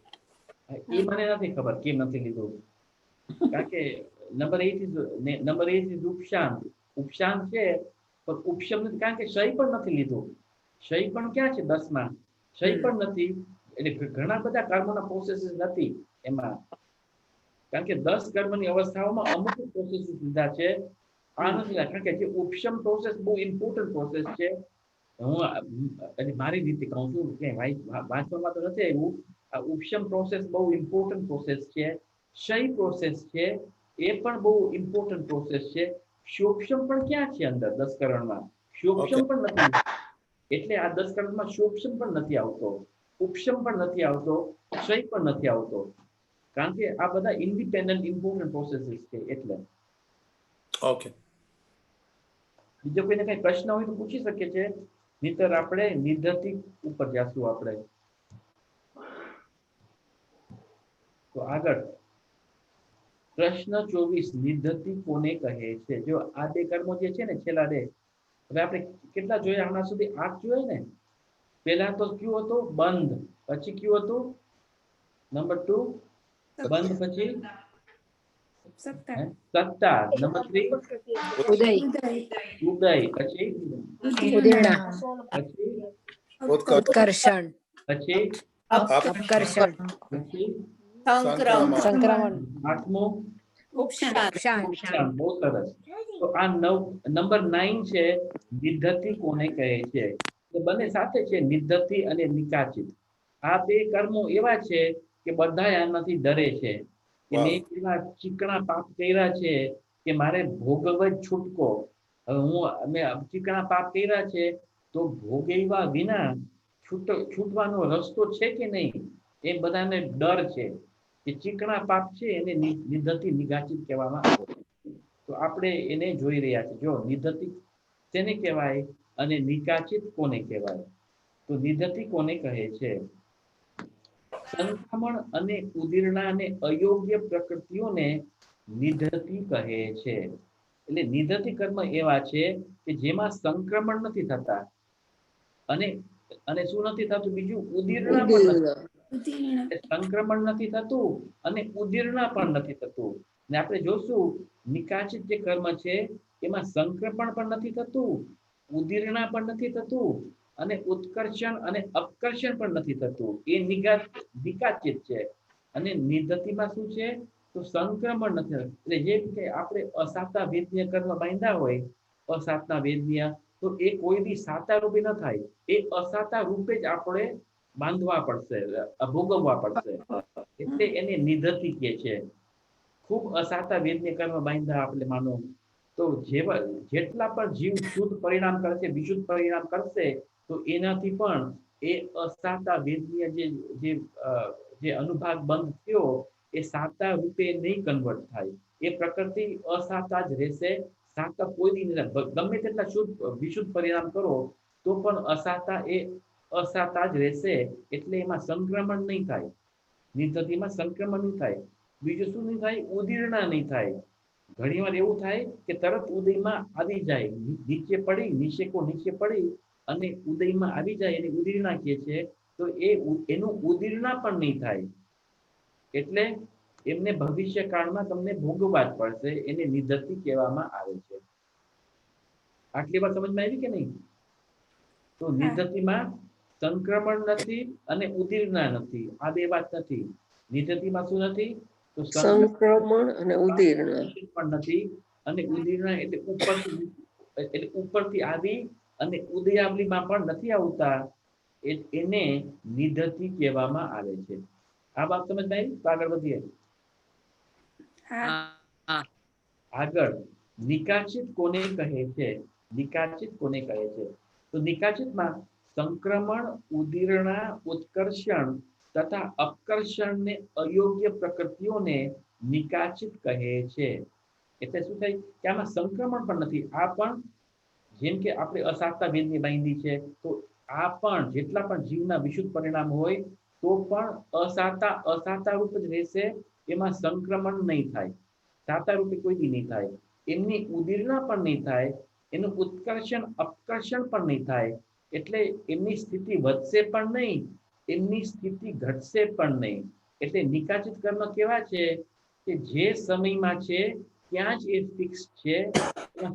[SPEAKER 1] એ મને નથી ખબર કેમ નથી લીધું. કારણ કે નંબર 8 ઇઝ ઉપશાંત. ઉપશાંત છે પણ ઉપશમ નથી, કારણ કે ક્ષય પણ નથી લીધું. ક્ષય પણ ક્યાં છે 10માં? ક્ષય પણ નથી. એટલે ઘણા બધા કર્મોના પ્રોસેસીસ નથી એમાં. કારણ કે 10 કર્મની અવસ્થાઓમાં અમુક પ્રોસેસીસ લીધા છે. આ નથી, કારણ કે જે ઉપશમ પ્રોસેસ બહુ ઇમ્પોર્ટન્ટ પ્રોસેસ છે. હું મારી રીતે કહું છું, કે વાંચવામાં તો નથી આવ્યું. આ ઉપશમ પ્રોસેસ બહુ ઇમ્પોર્ટન્ટ પ્રોસેસ છે. ક્ષય પ્રોસેસ છે એ પણ બહુ ઇમ્પોર્ટન્ટ પ્રોસેસ છે. શોક્ષમ પણ ક્યાં છે અંદર 10 કરણમાં? શોક્ષમ પણ નથી. એટલે આ 10 કરણમાં શોક્ષમ પણ નથી આવતો, ઉપશમ પણ નથી આવતો, ક્ષય પણ નથી આવતો. કારણ કે આ બધા ઇન્ડિપેન્ડન્ટ ઇમ્પોર્ટન્ટ પ્રોસેસીસ છે. એટલે
[SPEAKER 4] ઓકે,
[SPEAKER 1] બીજો કોઈને કઈ પ્રશ્ન હોય તો પૂછી શકે છે, નહીતર આપણે નિધતિ ઉપર જાશું આપણે. તો આગળ પ્રશ્ન 24, નિધતિ કોને કહે છે? જો આ 2 કર્મો જે છે ને, છેલ્લા 2, હવે આપણે કેટલા જોયા હમણાં સુધી? 8 જોયા ને. પહેલા તો કયું હતું? બંધ. પછી કયું હતું? નંબર 2 બંધ. પછી સત્તા. નંબર 3
[SPEAKER 3] ઉદય
[SPEAKER 1] ઉદય. પછી
[SPEAKER 3] ઉદીર્ણા
[SPEAKER 7] ઉત્કર્ષણ,
[SPEAKER 1] પછી
[SPEAKER 3] અપકર્ષણ
[SPEAKER 1] પછી
[SPEAKER 3] સંક્રમણ
[SPEAKER 1] 8મો
[SPEAKER 3] ઉપશાંત.
[SPEAKER 1] બહુ સરસ. તો આ નંબર 9 છે, નિધતિ કોને કહે છે? તો બંને સાથે છે, નિધતિ અને નિકાચિત. આ 2 કર્મો એવા છે કે બધા આનાથી ડરે છે કે મેં એવા ચીકણા પાપ કર્યા છે કે મારે ભોગવ જ છૂટકો. હવે મેં ચીકણા પાપ કર્યા છે તો ભોગવ્યા વિના છૂટવાનો રસ્તો છે કે નહીં, એ બધાને ડર છે. કે ચીકણા પાપ છે એને નિધતિ નિકાચિત કહેવામાં આવે છે. તો આપણે એને જોઈ રહ્યા છીએ. જો નિધતિ તેને કહેવાય અને નિકાચિત કોને કહેવાય? તો નિધતિ કોને કહે છે? સંક્રમણ અને ઉદીર્ણા અને અયોગ્ય પ્રકૃતિઓને નિધતિ કહે છે. એટલે નિધતિ કર્મ એવા છે કે જેમાં સંક્રમણ નથી થતા, અને શું નથી થતું? બીજું ઉદીર્ણા પણ નથી. સંક્રમણ નથી થતું અને ઉદીર્ણા પણ નથી થતું. ને આપણે જોશું નિકાચિત જે કર્મ છે એમાં સંક્રમણ પણ નથી થતું, ઉદીર્ણા પણ નથી થતું, અને ઉત્કર્ષણ અને અપકર્ષણ પણ નથી થતું. એ નિકાચિત છે. અને નિધતિમાં શું છે? તો સંક્રમણ નથી. એટલે જે રીતે આપણે અસાતા વેદનીય કર્મ બાંધ્યા હોય, અસાતના વેદનીય, તો એ કોઈ દી સાતા રૂપે ન થાય. એ અસાતા રૂપે જ આપણે બાંધવા પડશે, ભોગવવા પડશે. એટલે એને નિધતિ કહે છે. ખૂબ અસાતા વેદનીય કર્મ બાંધ્યા આપણે માનો તો જેટલા પણ જીવ શુદ્ધ પરિણામ કરશે, વિશુદ્ધ પરિણામ કરશે, તો એનાથી પણ એ અસાતા વેદનીય જે અનુભાગ બંધ થયો એ સાતા રૂપે નહીં કન્વર્ટ થાય. એ પ્રકૃતિ અસાતા જ રહેશે. સાતા કોઈ દી નહીં. ગમે તેટલા વિશુદ્ધ પરિણામ કરો તો પણ અસાતા એ અસાતા જ રહેશે. એટલે એમાં સંક્રમણ નહીં થાય. નિધતિમાં સંક્રમણ નહીં થાય. બીજું શું નહીં થાય? ઉદીર્ણા નહીં થાય. ઘણી વાર એવું થાય કે તરત ઉદયમાં આવી જાય, નીચે પડી અને ઉદયમાં આવી જાય, એને ઉદીર્ણા કહે છે. તો એનું ઉદીર્ણા પણ નહીં થાય. એટલે એમને ભવિષ્ય કાળમાં તમને ભોગવવા જ પડશે. એને નિધતિ કહેવામાં આવે છે. આટલી વાત સમજમાં આવી કે નહીં? તો નિધતિમાં સંક્રમણ નથી અને ઉદીર્ણા નથી. આ બે વાત નથી. નિધતિમાં શું નથી? તો
[SPEAKER 7] સંક્રમણ અને ઉદીર્ણ.
[SPEAKER 1] પણ નથી અને ઉદીર્ણા એટલે ઉપરથી આવી અને ઉદયાવલીમાં પણ નથી આવતા. એને નિધતિ કહેવામાં આવે છે. આ વાત સમજ આવી? તો આગળ વધીએ.
[SPEAKER 6] હા.
[SPEAKER 1] આગળ નિકાચિત કોને કહે છે? નિકાચિત કોને કહે છે? તો નિકાચિતમાં સંક્રમણ, ઉદીર્ણા, ઉત્કર્ષણ તથા અપકર્ષણને અયોગ્ય પ્રકૃતિઓને નિકાચિત કહે છે. એટલે શું થાય કે આમાં સંક્રમણ પણ નથી. આ પણ જેમ કે આપણે અસારતા ભેદની બાંધી છે, તો આ પણ જેટલા પણ જીવના વિશુદ્ધ પરિણામ હોય તો પણ અસારતા રૂપ જ રહેશે. એમાં સંક્રમણ નહીં થાય, સારતા રૂપે કોઈ દી નહીં થાય. એમની ઉદીર્ણા પણ નહીં થાય, એનું ઉત્કર્ષણ અપકર્ષણ પણ નહીં થાય. એટલે એમની સ્થિતિ વધશે પણ નહીં, એમની સ્થિતિ ઘટશે પણ નહીં. એટલે નિકાચિત કર્મ કેવા છે કે જે સમયમાં છે ત્યાં જ એ ફિક્સ છે.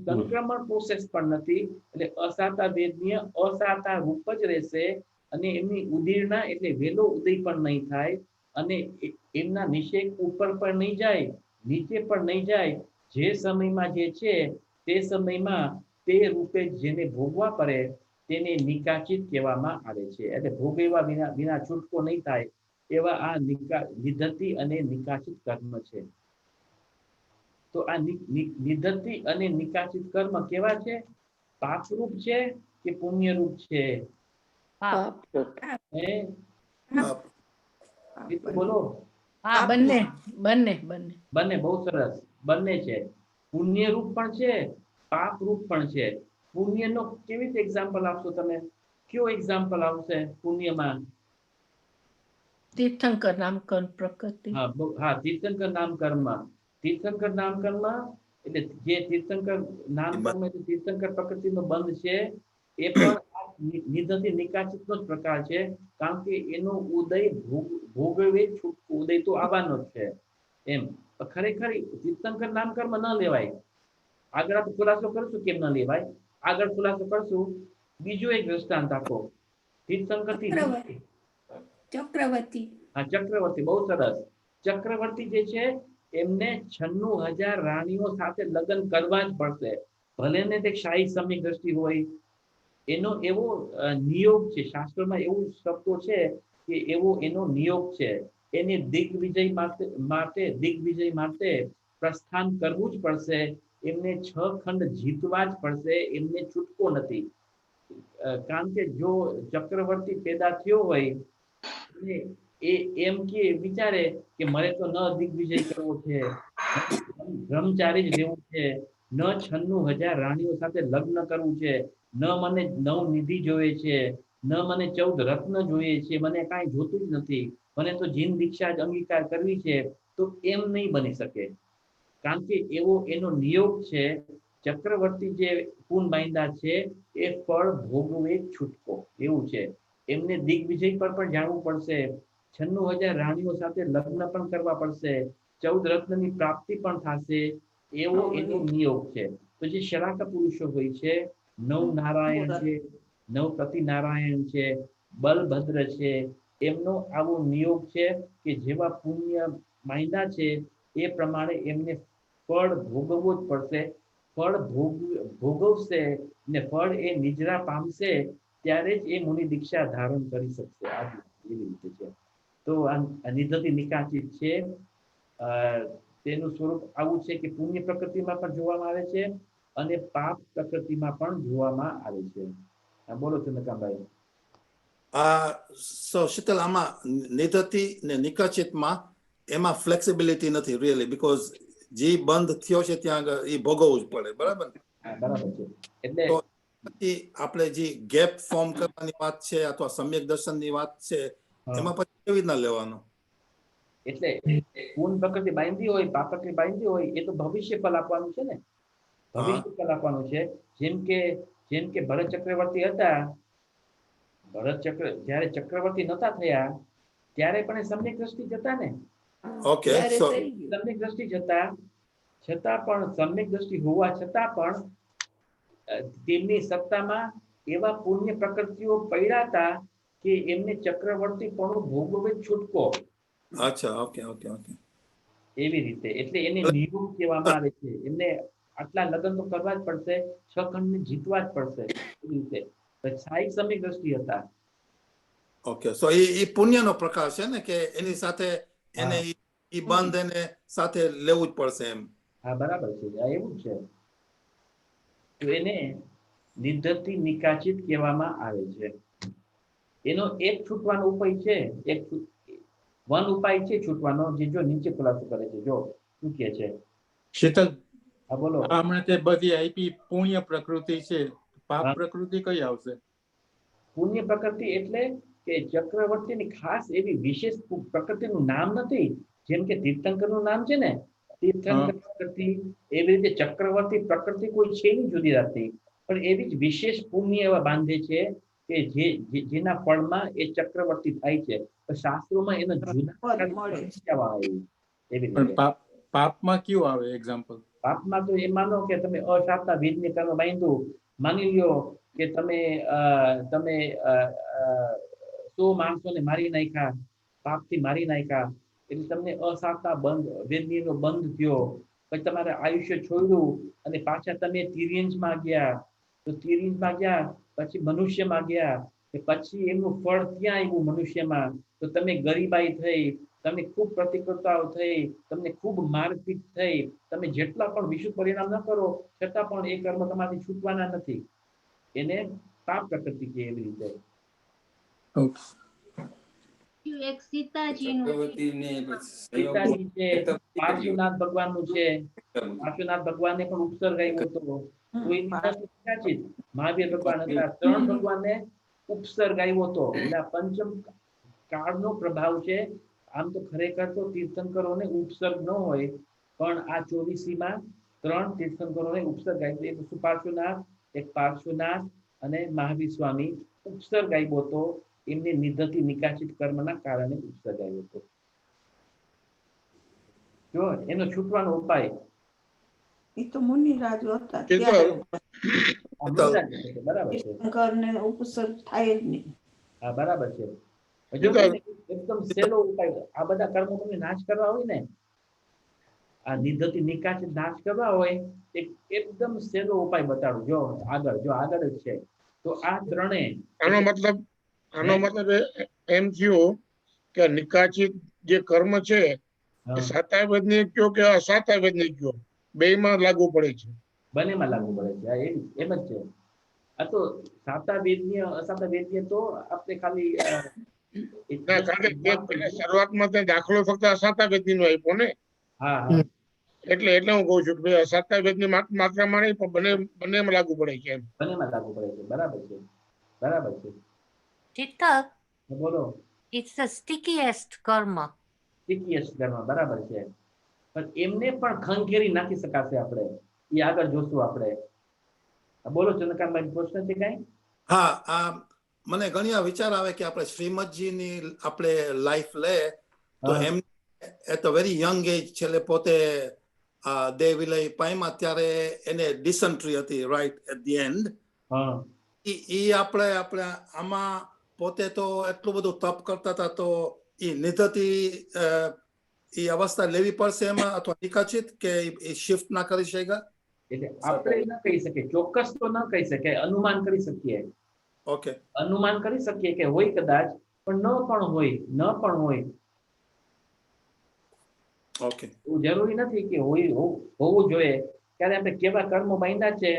[SPEAKER 1] સંક્રમણ પ્રોસેસ પણ નથી. એટલે અસારતા ભેદનીય અસારતા રૂપ જ રહેશે અને એમની ઉદીર્ણા એટલે વેલો ઉદય પણ નહીં થાય અને એમના નિષેક ઉપર પણ નહીં જાય, નીચે પણ નહીં જાય. જે સમયમાં જે છે તે સમયમાં તે રૂપે જેને ભોગવા પડે તેને નિકાચિત કહેવામાં આવે છે. એટલે ભોગવ્યા વિના છૂટકો નહીં થાય એવા આ નિધતિ અને નિકાચિત કર્મ છે. તો આ નિધતિ અને નિકાચિત કર્મ કેવા છે? પાપરૂપ છે કે પુણ્યરૂપ છે? બોલો. બંને. બહુ સરસ. બંને છે. પુણ્યરૂપ પણ છે, પાપરૂપ પણ છે. પુણ્યનો કેવી રીતે એક્ઝામ્પલ આપશો તમે? કયો એક્ઝામ્પલ આવશે પુણ્યમાં?
[SPEAKER 3] તીર્થંકર નામકર્મ પ્રકૃતિ.
[SPEAKER 1] હા, તીર્થંકર નામકર્મ. તીર્થંકર નામકર્મ એટલે જે તીર્થંકર નામકર્મ એટલે તીર્થંકર પ્રકૃતિનો બંધ છે. એ પણ નિધતિ નિકાચિતનો જ પ્રકાર છે. કારણ કે એનો ઉદય ભોગવે છૂટકો ઉદય તો આવવાનો જ છે. એમ ખરેખર તીર્થંકર નામકર્મ ન લેવાય. આગળ આપણે ખુલાસો કરશું કેમ ન લેવાય. આગળ ખુલાસો કરશું. બીજો એક દ્રષ્ટાંત આપો. તીર્થંકરથી
[SPEAKER 6] ચક્રવર્તી.
[SPEAKER 1] હા, ચક્રવર્તી. બહુ સરસ. ચક્રવર્તી જે છે એમને 96,000 રાણીઓ સાથે લગ્ન કરવા જ પડશે. ભલે ને તે શાહી સમ્યક દ્રષ્ટિ હોય. એનો એવો નિયોગ છે. શાસ્ત્રમાં એવું શબ્દો છે કે એવો એનો નિયોગ છે. એને દિગ્વિજય માટે પ્રસ્થાન કરવું જ પડશે. એમને 6 ખંડ જીતવા જ પડશે. એમને છૂટકો નથી. કારણ કે જો ચક્રવર્તી પેદા થયો હોય એ એમ કે વિચારે કે મારે તો ન દિગ્વિજય કરવો છે, બ્રહ્મચારી જ રહેવું છે, ન 96,000 રાણીઓ સાથે લગ્ન કરવું છે, ન મને 9 નિધિ જોઈએ છે, ન મને 14 રત્ન જોઈએ છે, મને કાંઈ જોતું જ નથી, મને તો જીન દીક્ષા જ અંગીકાર કરવી છે. તો એમ નહીં બની શકે. કારણ કે એવો એનો નિયોગ છે. ચક્રવર્તી જે પૂન બાંધા છે એ ફળ ભોગવે છૂટકો એવું છે. એમને દિગ્વિજય પર પણ જાણવું પડશે. 96,000 રાણીઓ સાથે લગ્ન પણ કરવા પડશે. 14 રત્નની પ્રાપ્તિ પણ થશે. એવો એનો નિયોગ છે. તો જે શરાકા પુરુષો હોય છે, 9 નારાયણ છે, 9 પ્રતિનારાયણ છે, બલભદ્ર છે, એમનો આવો નિયોગ છે કે જેવા પુણ્ય માંદા છે એ પ્રમાણે એમને ફળ ભોગવવું જ પડશે. ફળ ભોગવશે ને ફળ એ નિજરા પામશે ત્યારે જ એ મુનિ દીક્ષા ધારણ કરી શકશે. આ એવી રીતે છે. તો આ નિધતિ નિકાચિત છે. તેનું સ્વરૂપ આવું છે કે પુણ્ય પ્રકૃતિમાં પણ જોવામાં આવે છે અને પાપ પ્રકૃતિમાં પણ જોવામાં આવે છે. બોલો ચંદ્રકાંતભાઈ.
[SPEAKER 4] સો શીતલ, આમાં નિધતિ ને નિકાચિતમાં એમાં ફ્લેક્સિબિલિટી નથી રિયલી, બીકોઝ જે બંધ થયો છે ત્યાં આગળ એ ભોગવવું જ પડે. બરાબર ને?
[SPEAKER 1] બરાબર છે. એટલે
[SPEAKER 4] આપણે જે ગેપ ફોર્મ કરવાની વાત છે અથવા સમ્યક દર્શનની વાત છે એમાં પછી કેવી રીતના લેવાનું?
[SPEAKER 1] એટલે પૂર્ણ પ્રકૃતિ બાંધી હોય, પાપ પ્રકૃતિ બાંધી હોય એ તો ભવિષ્ય ફળ આપવાનું છે ને. ભવિષ્ય ફળ આપવાનું છે. જેમ કે ભરત ચક્રવર્તી હતા. જ્યારે ચક્રવર્તી નતા થયા ત્યારે પણ એ સમ્યક દ્રષ્ટિ જતા ને.
[SPEAKER 4] ઓકે.
[SPEAKER 1] સમ્યક દ્રષ્ટિ જતા છતાં પણ સમ્યક દ્રષ્ટિ હોવા છતાં પણ તેમની સત્તામાં એવા પુણ્ય પ્રકૃતિઓ પડ્યા હતા કે એમને ચક્રવર્તી પણ ભોગવે છૂટકો,
[SPEAKER 4] અચ્છા, ઓકે ઓકે ઓકે.
[SPEAKER 1] એવી રીતે. એટલે એને નિરૂપ કહેવામાં આવે છે. એમને આટલા લગ્ન તો કરવા જ પડશે, 6 ખંડને જીતવા જ પડશે, એવી રીતે. સાહિક સમય દ્રષ્ટિ હતા.
[SPEAKER 4] ઓકે, સો એ પુણ્યનો પ્રકાર છે ને કે એની સાથે એને
[SPEAKER 1] હા.
[SPEAKER 4] ઈ બંધ એને સાથે લેવું જ પડશે એમ.
[SPEAKER 1] હા, બરાબર છે. આ એવું જ છે. તો એને નિધ્ધતિ નિકાચિત કહેવામાં આવે છે. એનો એક છૂટવાનો ઉપાય છે, વન ઉપાય છે છૂટવાનો, જે જો નીચે ખુલાસો કરે છે. જો શું કહે છે.
[SPEAKER 8] શીતલ,
[SPEAKER 1] હા, બોલો.
[SPEAKER 8] હમણાં તે બધી આપી પુણ્ય પ્રકૃતિ છે, પાપ
[SPEAKER 1] હા.
[SPEAKER 8] પ્રકૃતિ કઈ આવશે?
[SPEAKER 1] પુણ્ય પ્રકૃતિ એટલે કે ચક્રવર્તીની ખાસ એવી વિશેષ પ્રકૃતિનું નામ નથી. જેમ કે તીર્થંકરનું નામ છે ને, તીર્થંકર પ્રકૃતિ, એવી રીતે ચક્રવર્તી પ્રકૃતિ કોઈ છે નહીં જુદી રાતની, પણ એવી જ વિશેષ પુણ્ય એવા બાંધે છે કે જેના ફળમાં એ ચક્રવર્તી થાય છે. તો શાસ્ત્રોમાં એનો જુદા
[SPEAKER 6] મળે છે.
[SPEAKER 1] કહેવામાં આવ્યું. એવી
[SPEAKER 8] પણ
[SPEAKER 1] રીતે
[SPEAKER 8] પાપમાં કયું આવે એક્ઝામ્પલ?
[SPEAKER 1] પાપમાં તો એ માનો કે તમે અસાતા વિધિને કર્મ બાંધ્યું. માની લ્યો કે તમે 100 માણસોને મારી નાખ્યા, પાપથી મારી નાખ્યા, એટલે તમને અસાતા વેદનીનો બંધ થયો. પછી તમારે આયુષ્ય છોડ્યું અને પાછા તમે તિર્યંશમાં ગયા. તો તિર્યંશમાં ગયા પછી મનુષ્યમાં ગયા, કે પછી એમનું ફળ ત્યાં આવ્યું મનુષ્યમાં. તો તમે ગરીબાઈ થઈ, તમને ખૂબ પ્રતિકૂળતાઓ થઈ, તમને ખૂબ મારપીટ થઈ, તમે જેટલા પણ વિશુદ્ધ પરિણામ ન કરો છતાં પણ એ કર્મ તમારી છૂટવાના નથી. એને પાપ પ્રકૃતિ કહે. એવી રીતે
[SPEAKER 6] એક સીતાજીનું છે.
[SPEAKER 5] ચક્રવર્તીને
[SPEAKER 1] પિતાજી છે, પાર્શ્વનાથ ભગવાનનું છે. પાર્શ્વનાથ ભગવાનને પણ ઉપસર્ગ આવ્યો હતો. તો એની પાસે નિકાચિત મહાવીર ભગવાન હતા. 3 ભગવાનને ઉપસર્ગ આવ્યો હતો. એટલે આ પંચમ કાળનો પ્રભાવ છે. આમ તો ખરેખર તો તીર્થંકરોને ઉપસર્ગ ન હોય, પણ આ 24માં 3 તીર્થંકરોને ઉપસર્ગ આવ્યો. એક સુપાર્શ્વનાથ, એક પાર્શ્વનાથ અને મહાવીર સ્વામી ઉપસર્ગ આવ્યો હતો. એમને નિધ્ધતિ નિકાચિત કર્મના કારણે ઉપસર્ગ આવ્યો હતો. જો એનો છૂટવાનો ઉપાય
[SPEAKER 6] એ તો મુનિરાજો હતા
[SPEAKER 4] શીતલ,
[SPEAKER 6] ત્યારે
[SPEAKER 1] આ મુનિરાજ છે. બરાબર છે.
[SPEAKER 6] શંકરને ઉપસર્ગ થાય જ નહીં.
[SPEAKER 1] હા, બરાબર છે. જો કોઈને એકદમ સહેલો ઉપાય, આ બધા કર્મો તમને નાશ કરવા હોય ને, આ નિધ્ધતિ નિકાચિત નાશ કરવા હોય, એકદમ સહેલો ઉપાય બતાડું. જો આગળ જ છે. તો આ ત્રણે
[SPEAKER 9] આનો મતલબ એમ થયો કે નિકાચિત જે કર્મ છે એ સાતા વેદની કયો કે અસાતા વેદની કયો, બેયમાં લાગુ પડે છે.
[SPEAKER 1] બંનેમાં લાગુ પડે છે. એમ જ છે. આ તો સાતા વેદન્ય અસાતા વેદન્ય તો આપણે ખાલી
[SPEAKER 9] ના, કારણ કે શરૂઆતમાં તે દાખલો ફક્ત અસાતા વેદની નો આપ્યો ને,
[SPEAKER 1] હા,
[SPEAKER 9] એટલે હું કઉ છું કે અસાતા વેદની માત્રામાં નહીં, પણ બંનેમાં લાગુ પડે છે એમ.
[SPEAKER 1] બંનેમાં લાગુ પડે છે. બરાબર છે.
[SPEAKER 2] ચિત્તક,
[SPEAKER 1] બોલો.
[SPEAKER 2] it's the stickiest karma.
[SPEAKER 1] સ્ટીકીએસ્ટ કર્મ, બરાબર છે. પણ એમને પણ ખંખેરી નાખી શકાશે આપણે. એ આગળ જોશું આપણે. બોલો ચંદ્રકાંતભાઈ, પ્રશ્ન છે કઈ?
[SPEAKER 4] હા, આ મને ઘણી વાર વિચાર આવે કે આપણે શ્રીમદજીની આપણે લાઈફ લે તો
[SPEAKER 1] હા.
[SPEAKER 4] એમ at a very young age છેલ્લે પોતે દેહ વિલય પામ્યા ત્યારે એને ડિસન્ટ્રી હતી, રાઈટ એટ ધી એન્ડ.
[SPEAKER 1] હા,
[SPEAKER 4] ઈ આપણે આમાં પોતે તો એટલું બધું તપ કરતા હતા, તો ઈ નિધ્ધતિ ઈ અવસ્થા લેવી પડશે એમાં, અથવા નિકાચિત, કે એ શિફ્ટ ના કરી શક્યા?
[SPEAKER 1] એટલે આપણે ન કહી શકીએ, ચોક્કસ તો ન કહી શકીએ, અનુમાન કરી શકીએ.
[SPEAKER 4] ઓકે,
[SPEAKER 1] અનુમાન કરી શકીએ કે હોય કદાચ, પણ ન પણ હોય.
[SPEAKER 4] ઓકે.
[SPEAKER 1] એવું જરૂરી નથી કે હોવું જોઈએ. ત્યારે આપણે કેવા કર્મો બાંધ્યા છે,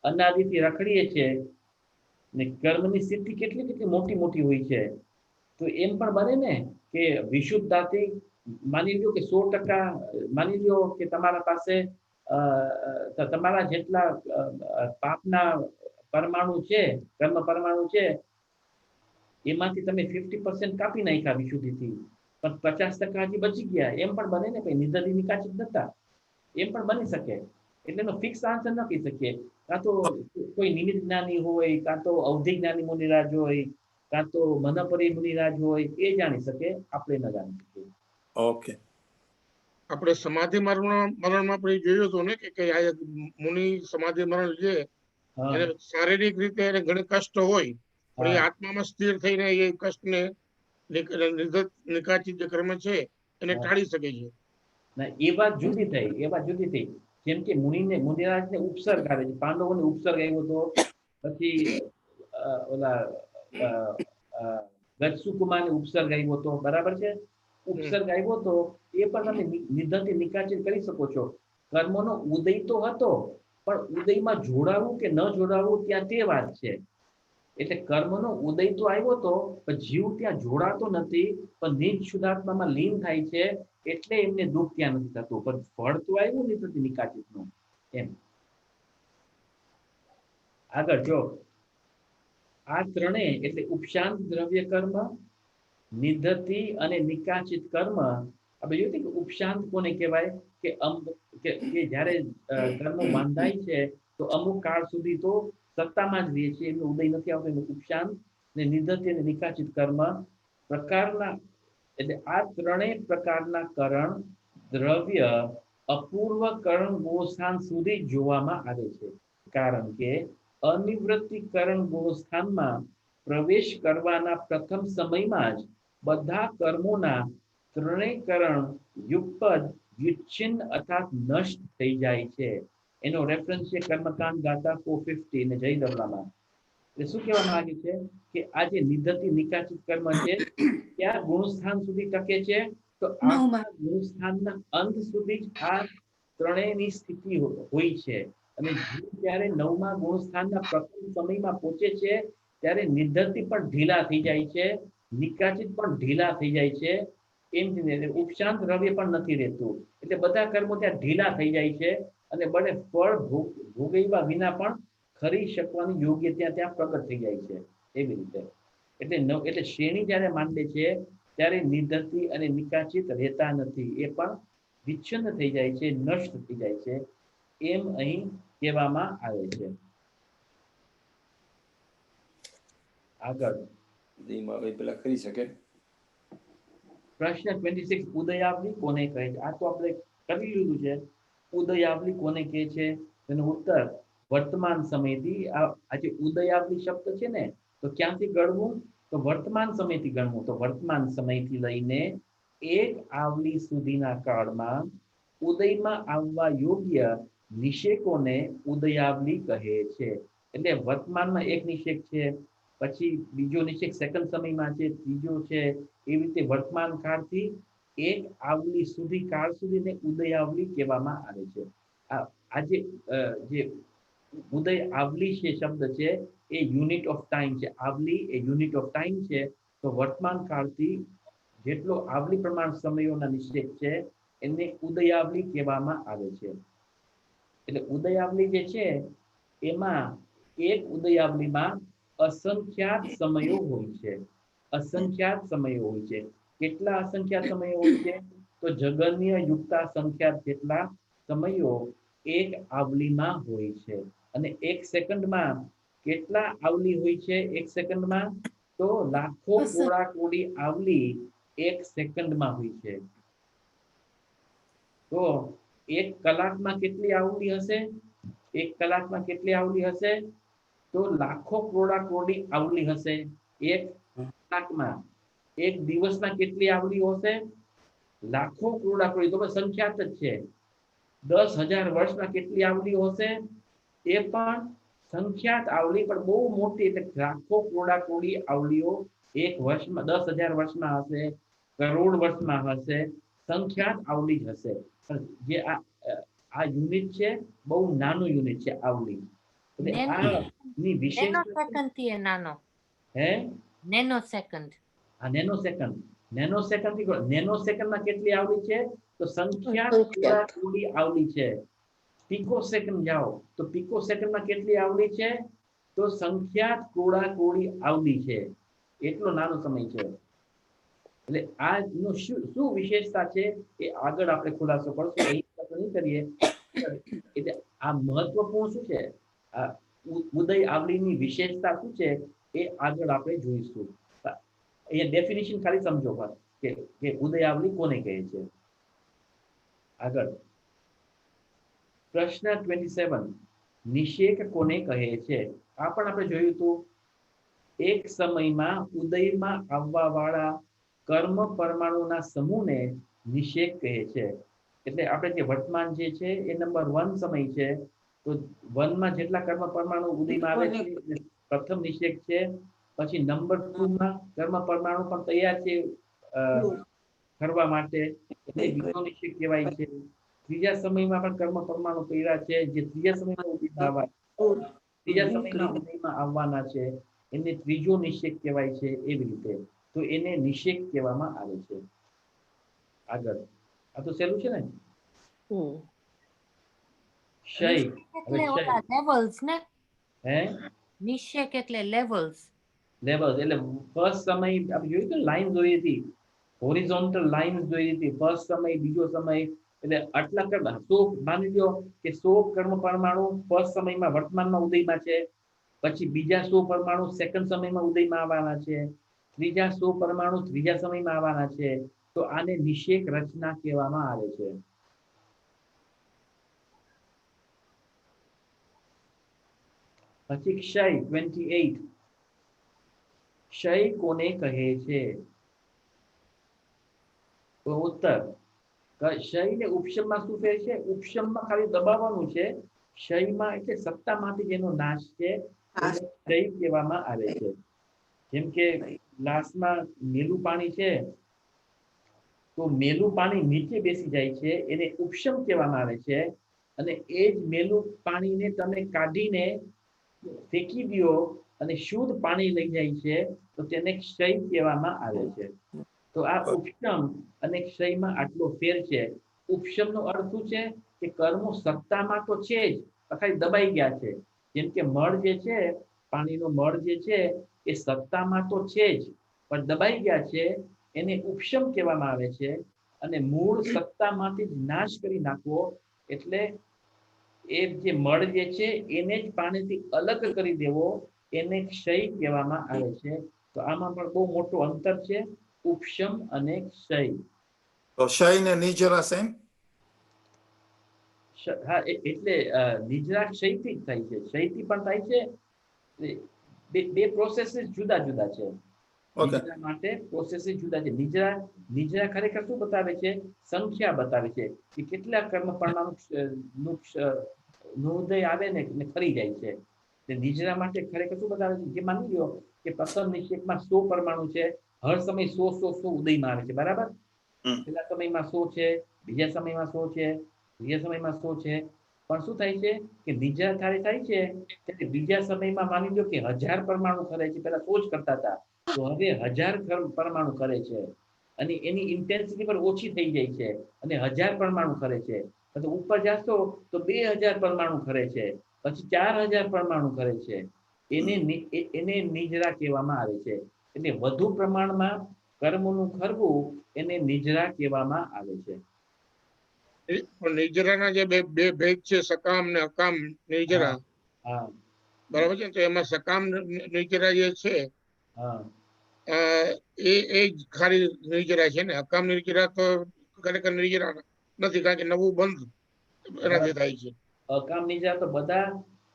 [SPEAKER 1] અનાદિથી રખડીએ છીએ, ને કર્મની સ્થિતિ કેટલી મોટી હોય છે. તો એમ પણ બને ને કે વિશુદ્ધાથી માની લ્યો કે 100% માની લ્યો કે તમારા પાસે તમારા જેટલા પાપના પરમાણુ છે, કર્મ પરમાણુ છે, એમાંથી તમે 50% કાપી નાખ્યા વિશુદ્ધિથી, પણ 50% હજી બચી ગયા. એમ પણ બને ને, નિધ્ધતિ નિકાચિત નતા. એમ પણ બની શકે. એટલે એનો ફિક્સ આન્સર ન કહી શકીએ. કાં તો કોઈ નિમિત્ત જ્ઞાની હોય, કાં તો અવધિ જ્ઞાની મુનિરાજ હોય, કાં તો મનપરી મુનિરાજ હોય, એ જાણી શકે, આપણે ન જાણી શકીએ.
[SPEAKER 4] ઓકે.
[SPEAKER 9] આપણે સમાધિ મરણમાં આપણે જોયું હતું ને કે આ મુનિ સમાધિ મરણ લે
[SPEAKER 1] હા,
[SPEAKER 9] એને શારીરિક રીતે એને ઘણી કષ્ટ હોય પણ એ
[SPEAKER 1] હા,
[SPEAKER 9] આત્મામાં સ્થિર થઈને એ કષ્ટને નિકાચિત જે કર્મ છે એને
[SPEAKER 1] હા.
[SPEAKER 9] ટાળી શકે છે.
[SPEAKER 1] ના, એ વાત જુદી થઈ, એ વાત જુદી થઈ. જેમ કે મુનિરાજને ઉપસર્ગ આવે છે, પાંડવોને ઉપસર્ગ આવ્યો હતો, પછી ઓલા અ, ગજસુકુમારને ઉપસર્ગ આવ્યો હતો, બરાબર છે. ઉપસર્ગ આવ્યો હતો એ પણ તમે નિધનથી નિકાચિત કરી શકો છો. કર્મનો ઉદય તો હતો, પણ ઉદયમાં જોડાવું કે ન જોડાવું ત્યાં તે વાત છે. એટલે કર્મનો ઉદય તો આવ્યો હતો, પણ જીવ ત્યાં જોડાતો નથી, પણ નિજ શુદ્ધાત્મામાં લીન થાય છે, એટલે એમને દુઃખ ત્યાં નથી થતું. પણ ફળ તો આવ્યું નથી નિકાચિતનું એમ. આગળ જો આ ત્રણેય એટલે ઉપશાંત દ્રવ્ય કર્મ, નિધતિ અને નિકાચિત કર્મ. આપણે જોયું કે ઉપશાંત કોને કહેવાય કે કે જ્યારે કર્મ બાંધાય છે તો અમુક કાળ સુધી તો સત્તામાં જ રહે છે, એનું ઉદય નથી આવતો, એનું ઉપશાંત. ને નિધતિ અને નિકાચિત કર્મ પ્રકારના એટલે આ ત્રણેય પ્રકારના કરણ દ્રવ્ય અપૂર્વ કરણ ગોસ્થાન સુધી જોવામાં આવે છે. કારણ કે અનિવૃત્તિકરણ ગોસ્થાનમાં પ્રવેશ કરવાના પ્રથમ સમયમાં જ બધા કર્મોના ત્રણેય કરણ યુગપદ વિચ્છિન્ન અર્થાત નષ્ટ થઈ જાય છે. એનો રેફરન્સ છે કર્મકાંડ ગાથા 450 ને જય દવલામાં. એટલે શું કહેવા માંગે છે કે આ જે નિધતિ નિકાચિત કર્મ છે ક્યાં ગુણસ્થાન સુધી ટકે છે, તો
[SPEAKER 6] નવમા.
[SPEAKER 1] આ ગુણસ્થાનના અંત સુધી જ આ ત્રણેયની સ્થિતિ હોય છે. અને જીવ જ્યારે નવમા ગુણસ્થાનના પ્રથમ સમયમાં પહોંચે છે ત્યારે નિધતિ પણ ઢીલા થઈ જાય છે, નિકાચિત પણ ઢીલા થઈ જાય છે. એમ ઉપશાંત દ્રવ્ય પણ નથી રહેતું. એટલે બધા કર્મો ત્યાં ઢીલા થઈ જાય છે અને બને ફળ ભોગવ્યા વિના પણ ખરી શકવાની યોગ્ય ત્યાં પ્રગટ થઈ જાય છે. એવી રીતે એટલે શ્રેણી જ્યારે માંડે છે ત્યારે નિધતિ અને નિકાચિત રહેતા નથી, એ પણ વિચ્છિન્ન થઈ જાય છે, નષ્ટ થઈ જાય છે, એમ અહીં કહેવામાં આવે છે. આગળ
[SPEAKER 5] પેલા કરી શકે.
[SPEAKER 1] પ્રશ્ન 26 ઉદયાવલી કોને કહે છે? આ તો આપણે કરી લીધું છે. ઉદયાવલી કોને કહે છે? તેનો ઉત્તર વર્તમાન સમયથી. આ જે ઉદયાવલી શબ્દ છે ને, તો ક્યાંથી ગણવું? તો વર્તમાન સમયથી ગણવું. તો વર્તમાન સમયથી લઈને એક આવલી સુધીના કાળમાં ઉદયમાં આવવા યોગ્ય નિષેકોને ઉદયાવલી કહે છે. એટલે વર્તમાનમાં એક નિષેક છે, પછી બીજો નિષેક સેકન્ડ સમયમાં છે, ત્રીજો છે, એવી રીતે વર્તમાન કાળથી એક આવલી સુધી કાળ સુધીને ઉદયાવલી કહેવામાં આવે છે. આ જે ઉદય આવલી છે શબ્દ છે એ યુનિટ ઓફ ટાઈમ છે. આવલી એ યુનિટ ઓફ ટાઈમ છે. તો વર્તમાન કાળથી જેટલો આવલી પ્રમાણ સમયોના નિષેક છે એને ઉદયાવલી કહેવામાં આવે છે. એટલે ઉદયાવલી જે છે એમાં એક ઉદયાવલીમાં અસંખ્યાત સમયો હોય છે. અસંખ્યાત સમયો હોય છે. કેટલા અસંખ્યાત સમયો હોય છે? તો જગન્ય યુક્તા સંખ્યાત જેટલા સમયો એક આવલીમાં હોય છે. અને એક સેકન્ડમાં કેટલા આવલી હોય છે? એક સેકન્ડમાં તો લાખો કોડા કોડી આવલી એક સેકન્ડમાં હોય છે. તો એક કલાકમાં કેટલી આવલી હશે? એક કલાકમાં કેટલી આવલી હશે? તો લાખો કોડા કોડી આવલી હશે એક કલાકમાં. એક દિવસમાં કેટલી આવલી હશે? લાખો કરોડા કોડી. તો સંખ્યાત જ છે. 10,000 વર્ષમાં કેટલી આવલી હશે? એ પણ સંખ્યાત આવલી, પણ બહુ મોટી. એટલે લાખો કરોડા કોડી આવલીઓ એક વર્ષમાં 10,000 વર્ષમાં હશે, કરોડ વર્ષમાં હશે, સંખ્યાત આવલી જ હશે. પણ જે આ યુનિટ છે બહુ નાનું યુનિટ છે આવલી. એટલે આ ની વિશેષતા
[SPEAKER 2] થી નાનો
[SPEAKER 1] હે
[SPEAKER 2] નેનો સેકન્ડ.
[SPEAKER 1] આ નેનો સેકન્ડ. નેનો સેકન્ડ થી નેનો સેકન્ડમાં કેટલી આવલી છે? તો સંખ્યાત કોડા કોડી આવલી છે. પિકો સેકન્ડ જાઓ તો પિકો સેકન્ડમાં કેટલી આવલી છે? તો સંખ્યાત કોડા કોડી આવલી છે. એટલો નાનો સમય છે. એટલે આ નો શું વિશેષતા છે એ આગળ આપણે ખુલાસો કરશું, અહીં નહીં કરીએ. એટલે આ મહત્વપૂર્ણ શું છે, આ ઉદય આવલીની વિશેષતા શું છે એ આગળ આપણે જોઈશું. અહીંયા ડેફિનેશન ખાલી સમજો કે ઉદય આવલી કોને કહે છે. આગળ પ્રશ્ન 27 નિષેક કોને કહે છે? આ પણ આપણે જોયું હતું. એક સમયમાં ઉદયમાં આવવા વાળા કર્મ પરમાણુના સમૂહને નિષેક કહે છે. એટલે આપણે જે વર્તમાન જે છે એ નંબર 1 સમય છે. તો 1 માં જેટલા કર્મ પરમાણુ ઉદયમાં આવે છે એ પ્રથમ નિષેક છે. પછી નંબર 2 માં કર્મ પરમાણુ પણ તૈયાર છે કરવા માટે, એટલે બીજો નિષેક કહેવાય છે. ત્રીજા સમયમાં પણ કર્મ પરમાણુ તૈયાર છે, જે ત્રીજા સમયમાં ઉદયમાં આવવાના છે, એને ત્રીજો નિષેક કહેવાય છે. એવી રીતે તો એને નિષેક કહેવામાં આવે છે. આગળ આ તો સહેલું છે ને.
[SPEAKER 7] હમ.
[SPEAKER 1] ક્ષય, હવે ક્ષય.
[SPEAKER 10] લેવલ્સ ને
[SPEAKER 1] હે
[SPEAKER 10] નિષેક એટલે લેવલ્સ.
[SPEAKER 1] લેવલ એટલે ફર્સ્ટ સમય આપણે જોયું હતું, લાઈન જોઈ હતી, હોરિઝોન્ટલ લાઈન જોઈ હતી. ફર્સ્ટ સમય, બીજો સમય, એટલે આટલા કર્મ 100 માની લો કે 100 કર્મ પરમાણુ ફર્સ્ટ સમયમાં વર્તમાનમાં ઉદયમાં છે. પછી બીજા 100 પરમાણુ સેકન્ડ સમયમાં ઉદયમાં આવવાના છે. ત્રીજા 100 પરમાણુ ત્રીજા સમયમાં આવવાના છે. તો આને નિષેક રચના કહેવામાં આવે છે. પછી ક્ષય 28. ક્ષય કોને કહે છે? તો ઉત્તર, ક્ષય ને ઉપશમમાં શું ફેર છે? ઉપશમમાં ખાલી દબાવવાનું છે. ક્ષયમાં એટલે સત્તામાંથી જેનો નાશ છે એને ક્ષય કહેવામાં આવે છે. જેમ કે ગ્લાસમાં મેલું પાણી છે, તો મેલું પાણી નીચે બેસી જાય છે, એને ઉપશમ કહેવામાં આવે છે. અને એ જ મેલું પાણીને તમે કાઢીને ફેંકી દો અને શુદ્ધ પાણી લઈ જાય છે, તો તેને ક્ષય કહેવામાં આવે છે. તો આ ઉપશમ અને ક્ષયમાં આટલો ફેર છે. ઉપશમનો અર્થ શું છે? કે કર્મો સત્તામાં તો છે જ, ખાલી દબાઈ ગયા છે. જેમ કે મળ જે છે, પાણીનો મળ જે છે એ સત્તામાં તો છે જ, પણ દબાઈ ગયા છે, એને ઉપશમ કહેવામાં આવે છે. અને મૂળ સત્તામાંથી જ નાશ કરી નાખવો, એટલે એ જે મળ જે છે એને જ પાણીથી અલગ કરી દેવો, એને ક્ષય કહેવામાં આવે છે. તો આમાં પણ બહુ મોટું અંતર છે, ઉપશમ અને ક્ષય.
[SPEAKER 4] તો ક્ષય ને નિજરા સેમ.
[SPEAKER 1] હા, એટલે નિજરા ક્ષયથી જ થાય છે, ક્ષયથી પણ થાય છે. બે પ્રોસેસીસ જુદા જુદા છે. નિજરા માટે પ્રોસેસીસ જુદા છે. નિજરા ખરેખર શું બતાવે છે? સંખ્યા બતાવે છે કે કેટલા કર્મ પરમાણુ ઉદય આવે ને ફરી જાય છે. નિજરા માટે ખરેખર શું બતાવે છે? જે માની લો કે પ્રથમ નિષેકમાં 100 પરમાણુ છે, હર સમય 100 ઉદયમાં આવે છે, બરાબર? પહેલા સમયમાં 100 છે, બીજા સમયમાં 100 છે, ત્રીજા સમયમાં 100 છે. પણ શું થાય છે કે નિજરા થાય છે ત્યારે બીજા સમયમાં માની લો કે 1000 પરમાણુ કરે છે. પહેલા 100 જ કરતા હતા, તો હવે 1000 પરમાણુ કરે છે. અને એની ઇન્ટેન્સિટી પણ ઓછી થઈ જાય છે અને 1000 પરમાણુ કરે છે. પછી ઉપર જાશો તો 2000 પરમાણુ કરે છે, પછી 4000 પરમાણુ કરે છે. એને નિજરા કહેવામાં આવે છે. એટલે વધુ પ્રમાણમાં કર્મનું કરવું એને નિજરા કહેવામાં આવે છે.
[SPEAKER 9] નિજરાના જે બે ભેદ છે, સકામ ને અકામ નિજરા,
[SPEAKER 1] હા
[SPEAKER 9] બરાબર છે? તો એમાં સકામ નિજરા જે છે
[SPEAKER 1] હા
[SPEAKER 9] એ જ ખાલી નિજરા છે ને. અકામ નિજરા તો ખરેખર નિજરા નથી, કારણ કે નવું બંધ એનાથી થાય છે.
[SPEAKER 1] અકામ નિજરા તો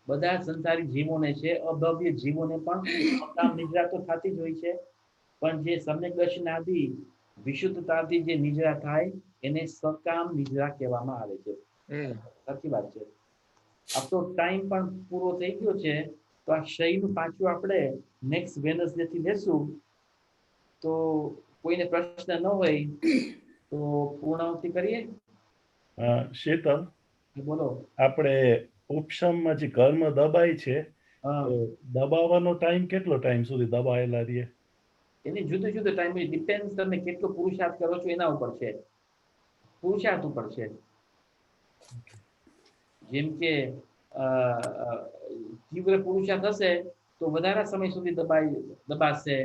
[SPEAKER 1] બધા સંસારી જીવોને છે, અભવ્ય જીવોને પણ અકામ નિજરા તો થતી જ હોય છે. પણ જે સમ્યક દર્શનાથી વિશુદ્ધતાથી જે નિજરા થાય એને સકામ નિજરા કહેવામાં આવે છે. સાચી વાત છે. આપણો ટાઈમ પણ પૂરો થઈ ગયો છે, તો આ ક્ષયનું પાછું આપણે નેક્સ્ટ વેનસડે થી લેશું. તો કોઈને પ્રશ્ન ન હોય તો પૂર્ણાવૃત્તિ કરીએ.
[SPEAKER 11] શીતલ,
[SPEAKER 1] બોલો.
[SPEAKER 11] આપણે ઉપશમમાં જે કર્મ દબાય છે, દબાવવાનો ટાઈમ કેટલો ટાઈમ સુધી દબાયેલા રહીએ?
[SPEAKER 1] એની જુદો જુદો ટાઈમ ડિપેન્ડ, તમે કેટલો પુરુષાર્થ કરો છો એના ઉપર છે, પુરુષાર્થ ઉપર છે. જેમ કે તીવ્ર પુરુષાર્થ હશે તો વધારે સમય સુધી દબાશે,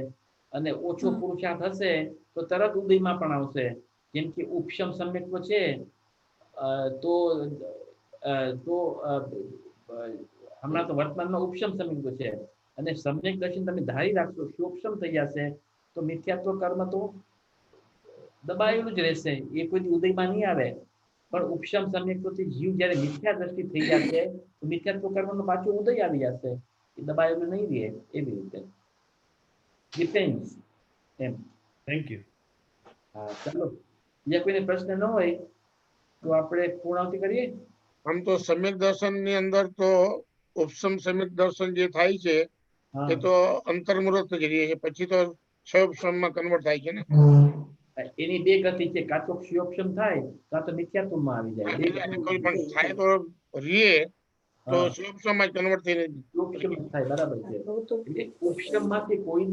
[SPEAKER 1] અને ઓછો પુરુષાર્થ હશે તો તરત ઉદયમાં પણ આવશે. જેમ કે ઉપશમ સમ્યક્ત્વ છે, તો હમણાં તો વર્તમાનમાં ઉપશમ સમ્યક્ત્વ છે, અને સમ્યક દર્શન તમે ધારી રાખશો સૂક્ષ્મ થઈ જશે તો મિથ્યાત્વ કર્મ તો દબાયેલું જ રહેશે, એ કોઈ ઉદયમાં નહીં આવે. પણ ઉપશમ સમ્યક્તોથી જીવ જ્યારે મિથ્યા દ્રષ્ટિ થઈ જશે તો મિથ્યાત્વ કર્મનો પાછો ઉદય આવી જશે, એ દબાયેલો નહીં રહે. એવી રીતે ડિપેન્ડ્સ એમ.
[SPEAKER 11] Thank you.
[SPEAKER 1] હા, ચાલો બીજા કોઈને પ્રશ્ન ન હોય તો આપણે પૂર્ણાવતી કરીએ.
[SPEAKER 9] આમ તો સમ્યક દર્શન ની અંદર તો ઉપસમ સમ્યક દર્શન જે થાય છે
[SPEAKER 1] હા,
[SPEAKER 9] એ તો અંતર્મુહૂર્ત જ રહીએ છે, પછી તો ક્ષયોપશમમાં કન્વર્ટ થાય છે ને.
[SPEAKER 1] એની બે ગતિ છે, કાં તો ક્ષયોપશમ થાય કાં તો મિથ્યાત્વમાં આવી જાય. બે ગતિ.
[SPEAKER 9] કોઈ પણ થાય તો રીએ તો
[SPEAKER 1] હા,
[SPEAKER 9] ક્ષયોપશમમાં કન્વર્ટ થઈને
[SPEAKER 1] ક્ષયોપશમ જ થાય, બરાબર છે. એટલે ઉપશમમાંથી કોઈ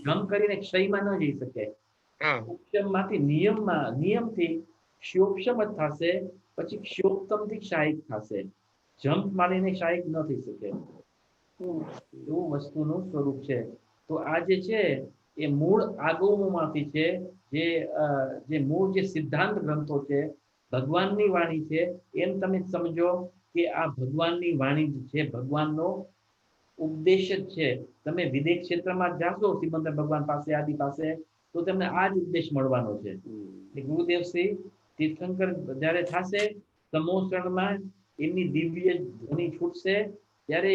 [SPEAKER 1] જંગ કરીને ક્ષયમાં ન જઈ શકે.
[SPEAKER 9] હા
[SPEAKER 1] ઉપશમમાંથી નિયમથી ક્ષયોપશમ જ થશે, પછી ક્ષયોપતમથી ક્ષાયિક થશે. જંપ મારીને ક્ષાયિક ન થઈ શકે. એવું વસ્તુનું સ્વરૂપ છે. તો આ જે છે એ મૂળ આગમોમાંથી છે, જે મૂળ જે સિદ્ધાંત ગ્રંથો છે, ભગવાનની વાણી છે, એમ તમે સમજો કે આ ભગવાનની વાણી જ છે, ભગવાનનો ઉપદેશ જ છે. તમે વિદેશ ક્ષેત્રમાં જાશો સિમંદર ભગવાન પાસે, આદિ પાસે, તો તમને આ જ ઉપદેશ મળવાનો છે. ગુરુદેવ શ્રી તીર્થંકર જ્યારે થશે સમોસણમાં એમની દિવ્ય ધ્વનિ છૂટશે ત્યારે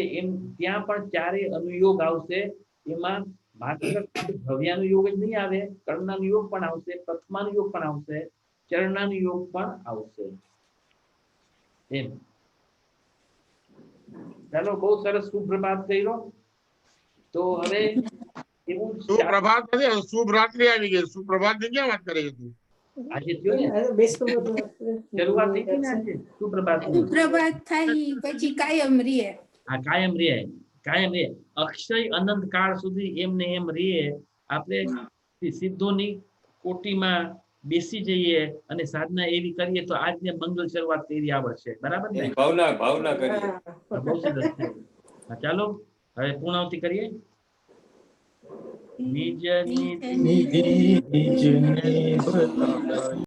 [SPEAKER 1] ત્યાં પણ ચારે અનુયોગ આવશે. એમાં માત્ર ભવ્યાનુયોગ જ નહીં આવે, કર્ણાનુયોગ પણ આવશે, પ્રથમાનુયોગ પણ આવશે, ચરણાનુયોગ પણ આવશે. એમ. ચાલો, બહુ સરસ સુપ્રભાત કર્યો. તો હવે એવું
[SPEAKER 9] સુપ્રભાત નથી, શુભ રાત્રિ આવી ગઈ. સુપ્રભાત ની ક્યાં વાત કરી હતી?
[SPEAKER 1] આજે થયો ને, શરૂઆત થઈ હતી ને આજે સુપ્રભાતની.
[SPEAKER 6] સુપ્રભાત થાય પછી કાયમ રીએ.
[SPEAKER 1] આ કાયમ રહે, કાયમ રહે, અક્ષય અનંત કાળ સુધી એમને એમ રહે. આપણે સિદ્ધોની કોટીમાં બેસી જઈએ અને સાધના એવી કરીએ તો આજને મંગલ શરૂઆત કરી આવડશે. બરાબર ને?
[SPEAKER 5] એની ભાવના કરીએ.
[SPEAKER 1] બહુ સરસ છે. હા, ચાલો હવે પૂર્ણાવતી કરીએ. નિજ નિજ
[SPEAKER 8] નિધિ નિજ ને બતાય.